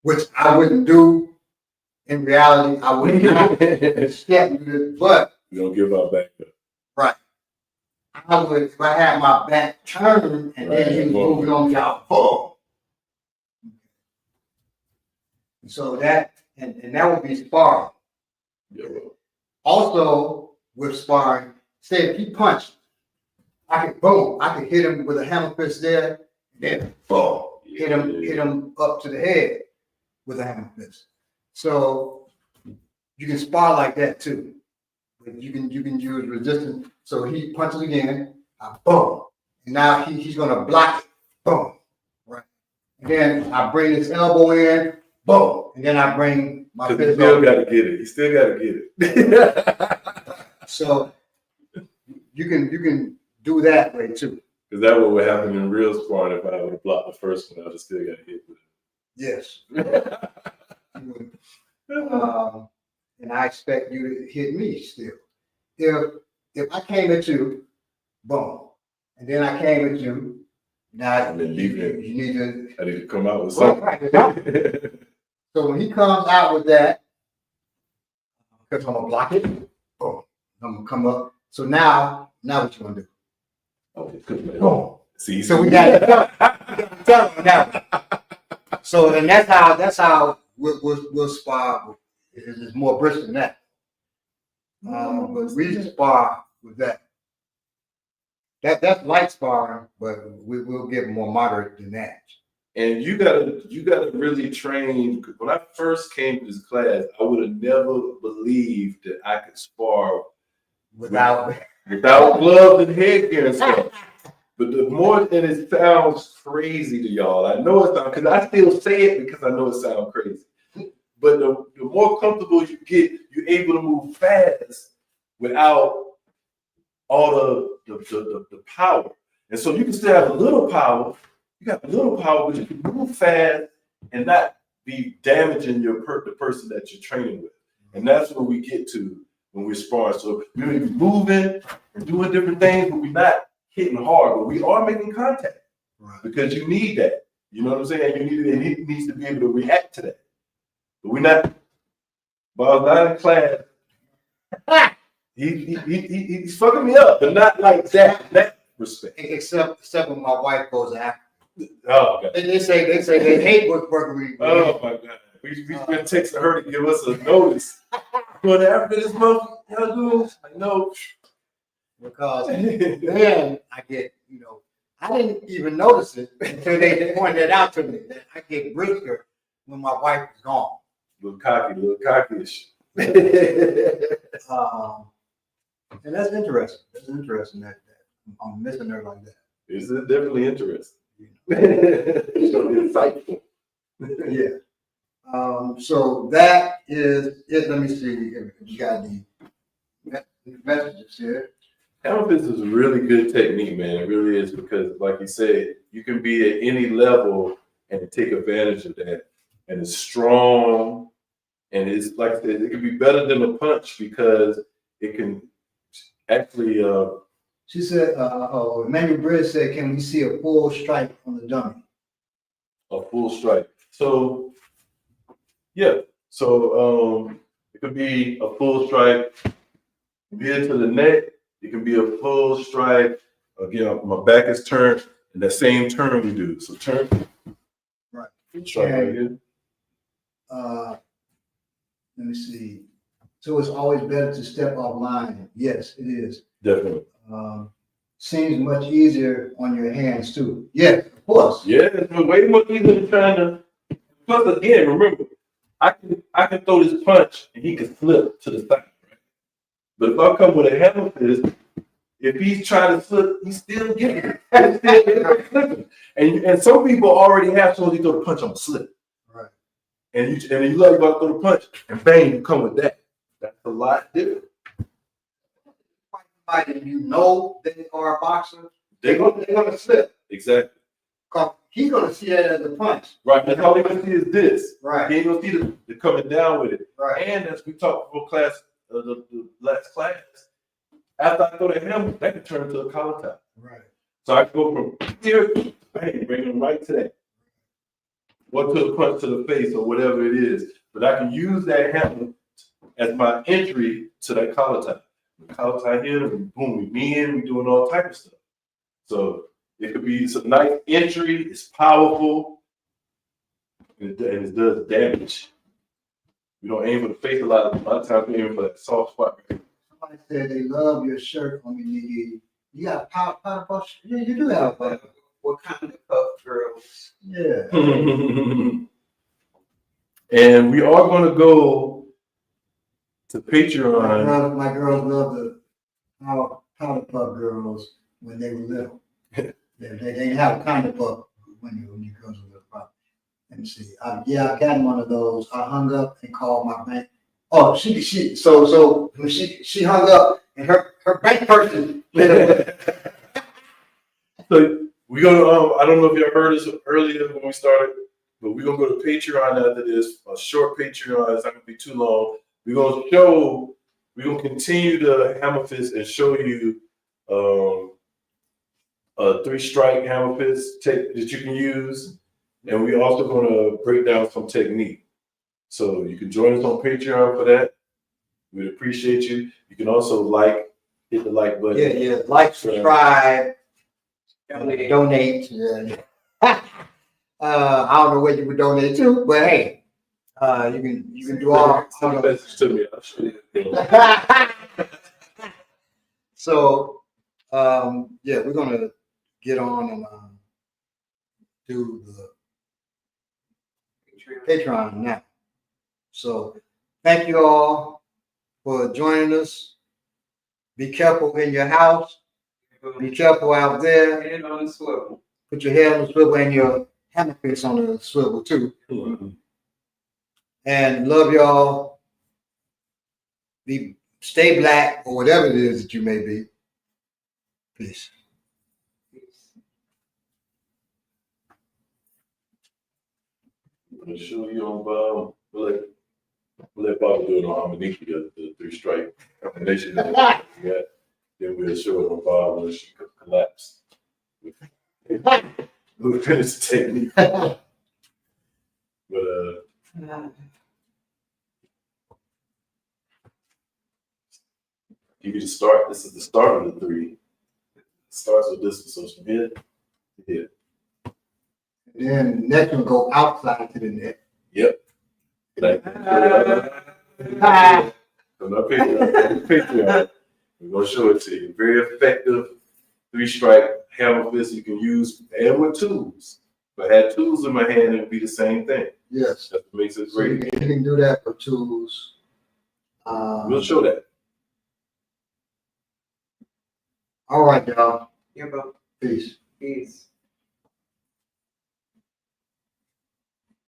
Which I wouldn't do. In reality, I would not step with it, but We don't give our back up. right. I would, if I had my back turned and then he was moving on me, I'll boom. So that, and that would be sparring. Yeah, well, Also, with sparring, say if he punched, I could hit him with a hammer fist there, then boom, hit him up to the head with a hammer fist. So you can spar like that too. But you can use resistance. So he punches again, boom, and now he's gonna block it, boom, right. And then I bring his elbow in, boom, and then I bring my Because he fist still over. got to get it. He still got to get it. So you can do that way too. Because that would happen in real sparring if I would have blocked the first one. I would still got to hit with Yes. it. And I expect you to hit me still. If I came at you, boom, and then I came at you, now And then defense. you need to. I need to come out with something. Right. So when he comes out with that, because I'm gonna block it, boom, I'm gonna come up. So now what you gonna do? Okay, good man. Boom. See, So we got it done on that one. So and that's how we'll spar. It's more brisk than that. But we spar with that. That's light sparring, but we'll get more moderate than that. And you gotta really train. When I first came to this class, I would have never believed that I could spar Without gloves and headgear and stuff. But the more, and it sounds crazy to y'all. I know it sounds, because I still say it because I know it sounds crazy. But the more comfortable you get, you're able to move fast without all the power. And so you can still have a little power. You got a little power, but you can move fast and not be damaging the person that you're training with. And that's what we get to when we're sparring. So we may be moving and doing different things, but we're not hitting hard, but we are making contact. Right. Because you need that. You know what I'm saying? You need it, and he needs to be able to react to that. But we're not. But I was not in class. He's fucking me up, but not like that. That respect. Except when my wife goes after. Oh, okay. They say they hate working with. Oh my God. We've been texting her to give us a notice. Going after this month, y'all do? I know. Because then I get, I didn't even notice it until they pointed it out to me. That I get brisker when my wife is gone. Little cocky-ish. And that's interesting. That's interesting that I'm missing her like that. It's definitely interesting. It's gonna be insightful. Yeah. So that is it. Let me see if you got any messages here. Hammer-fist is a really good technique, man. It really is, because, like you said, you can be at any level and take advantage of that. And it's strong, and it's like I said, it can be better than a punch because it can actually. She said, Emmanuel Bridge said, "Can we see a full strike on the dummy?" A full strike. So, yeah. So it could be a full strike, be it to the neck. It can be a full strike. Again, my back is turned, and that same turn we do. So turn. Right. Strike right here. Let me see. So it's always better to step off line. Yes, it is. Definitely. Seems much easier on your hands too. Yeah, of course. Yeah, it's way more easier than trying to. Plus, again, remember, I can throw this punch and he can slip to the side. Right? But if I come with a hammer fist, if he's trying to slip, he's still getting it. And some people already have someone you throw the punch on slip. Right. And you love about to throw the punch, and bang, you come with that. That's a lot different. And they are a boxer, they're gonna slip. Exactly. Cause he's gonna see that as a punch. Right. That's all they're gonna see is this. Right. He ain't gonna see the coming down with it. Right. And as we talked before class, the last class, after I throw the hammer, that can turn into a collar tie. Right. So I can go from here, bang, bring them right to that. Or to the punch to the face or whatever it is. But I can use that hammer as my entry to that collar tie. Collar tie here, and boom, we in, we doing all type of stuff. So it could be some nice entry, it's powerful, and it does damage. We don't aim for the face a lot of times, we aim for that soft spot. Somebody said they love your shirt on your knee. You got powder puff? Yeah, you do have powder. What kind of puff girls? Yeah. And we are going to go to Patreon. My girls love the powder puff girls when they were little. They didn't have a kind of puff when you girls were little. Let me see. I got one of those. I hung up and called my bank. Oh, so when she hung up and her bank person. So we're gonna I don't know if y'all heard us earlier when we started, but we're gonna go to Patreon after this, a short Patreon. It's not gonna be too long. We're gonna continue the hammer fist and show you a 3-strike hammer fist that you can use. And we're also gonna break down some technique. So you can join us on Patreon for that. We'd appreciate you. You can also hit the like button. Yeah, like, subscribe, donate. Yeah. I don't know what you would donate to, but hey, you can do all. Send a message to me. I'll show you. So, yeah, we're gonna get on and do the Patreon now. So, thank you all for joining us. Be careful in your house. Be careful out there. Head on the swivel. Put your head on the swivel and your hammerfish on the swivel too. And love y'all. Stay black or whatever it is that you may be. Peace. I'm gonna show you on we'll let Bob do it on Amaniki, the 3-strike combination. Yeah. Then we'll show it on Bob when she collapsed. We'll finish the technique. But give you the start. This is the start of the 3. It starts with this one, so from here to here. Then next one go outside to the net. Yep. Come up here. We're gonna show it to you. Very effective 3-strike hammer fist you can use and with tools. If I had tools in my hand, it would be the same thing. Yes. That's what makes it So you great. can do that for tools. We'll show that. All right, y'all. Yeah, bro. Peace. Peace.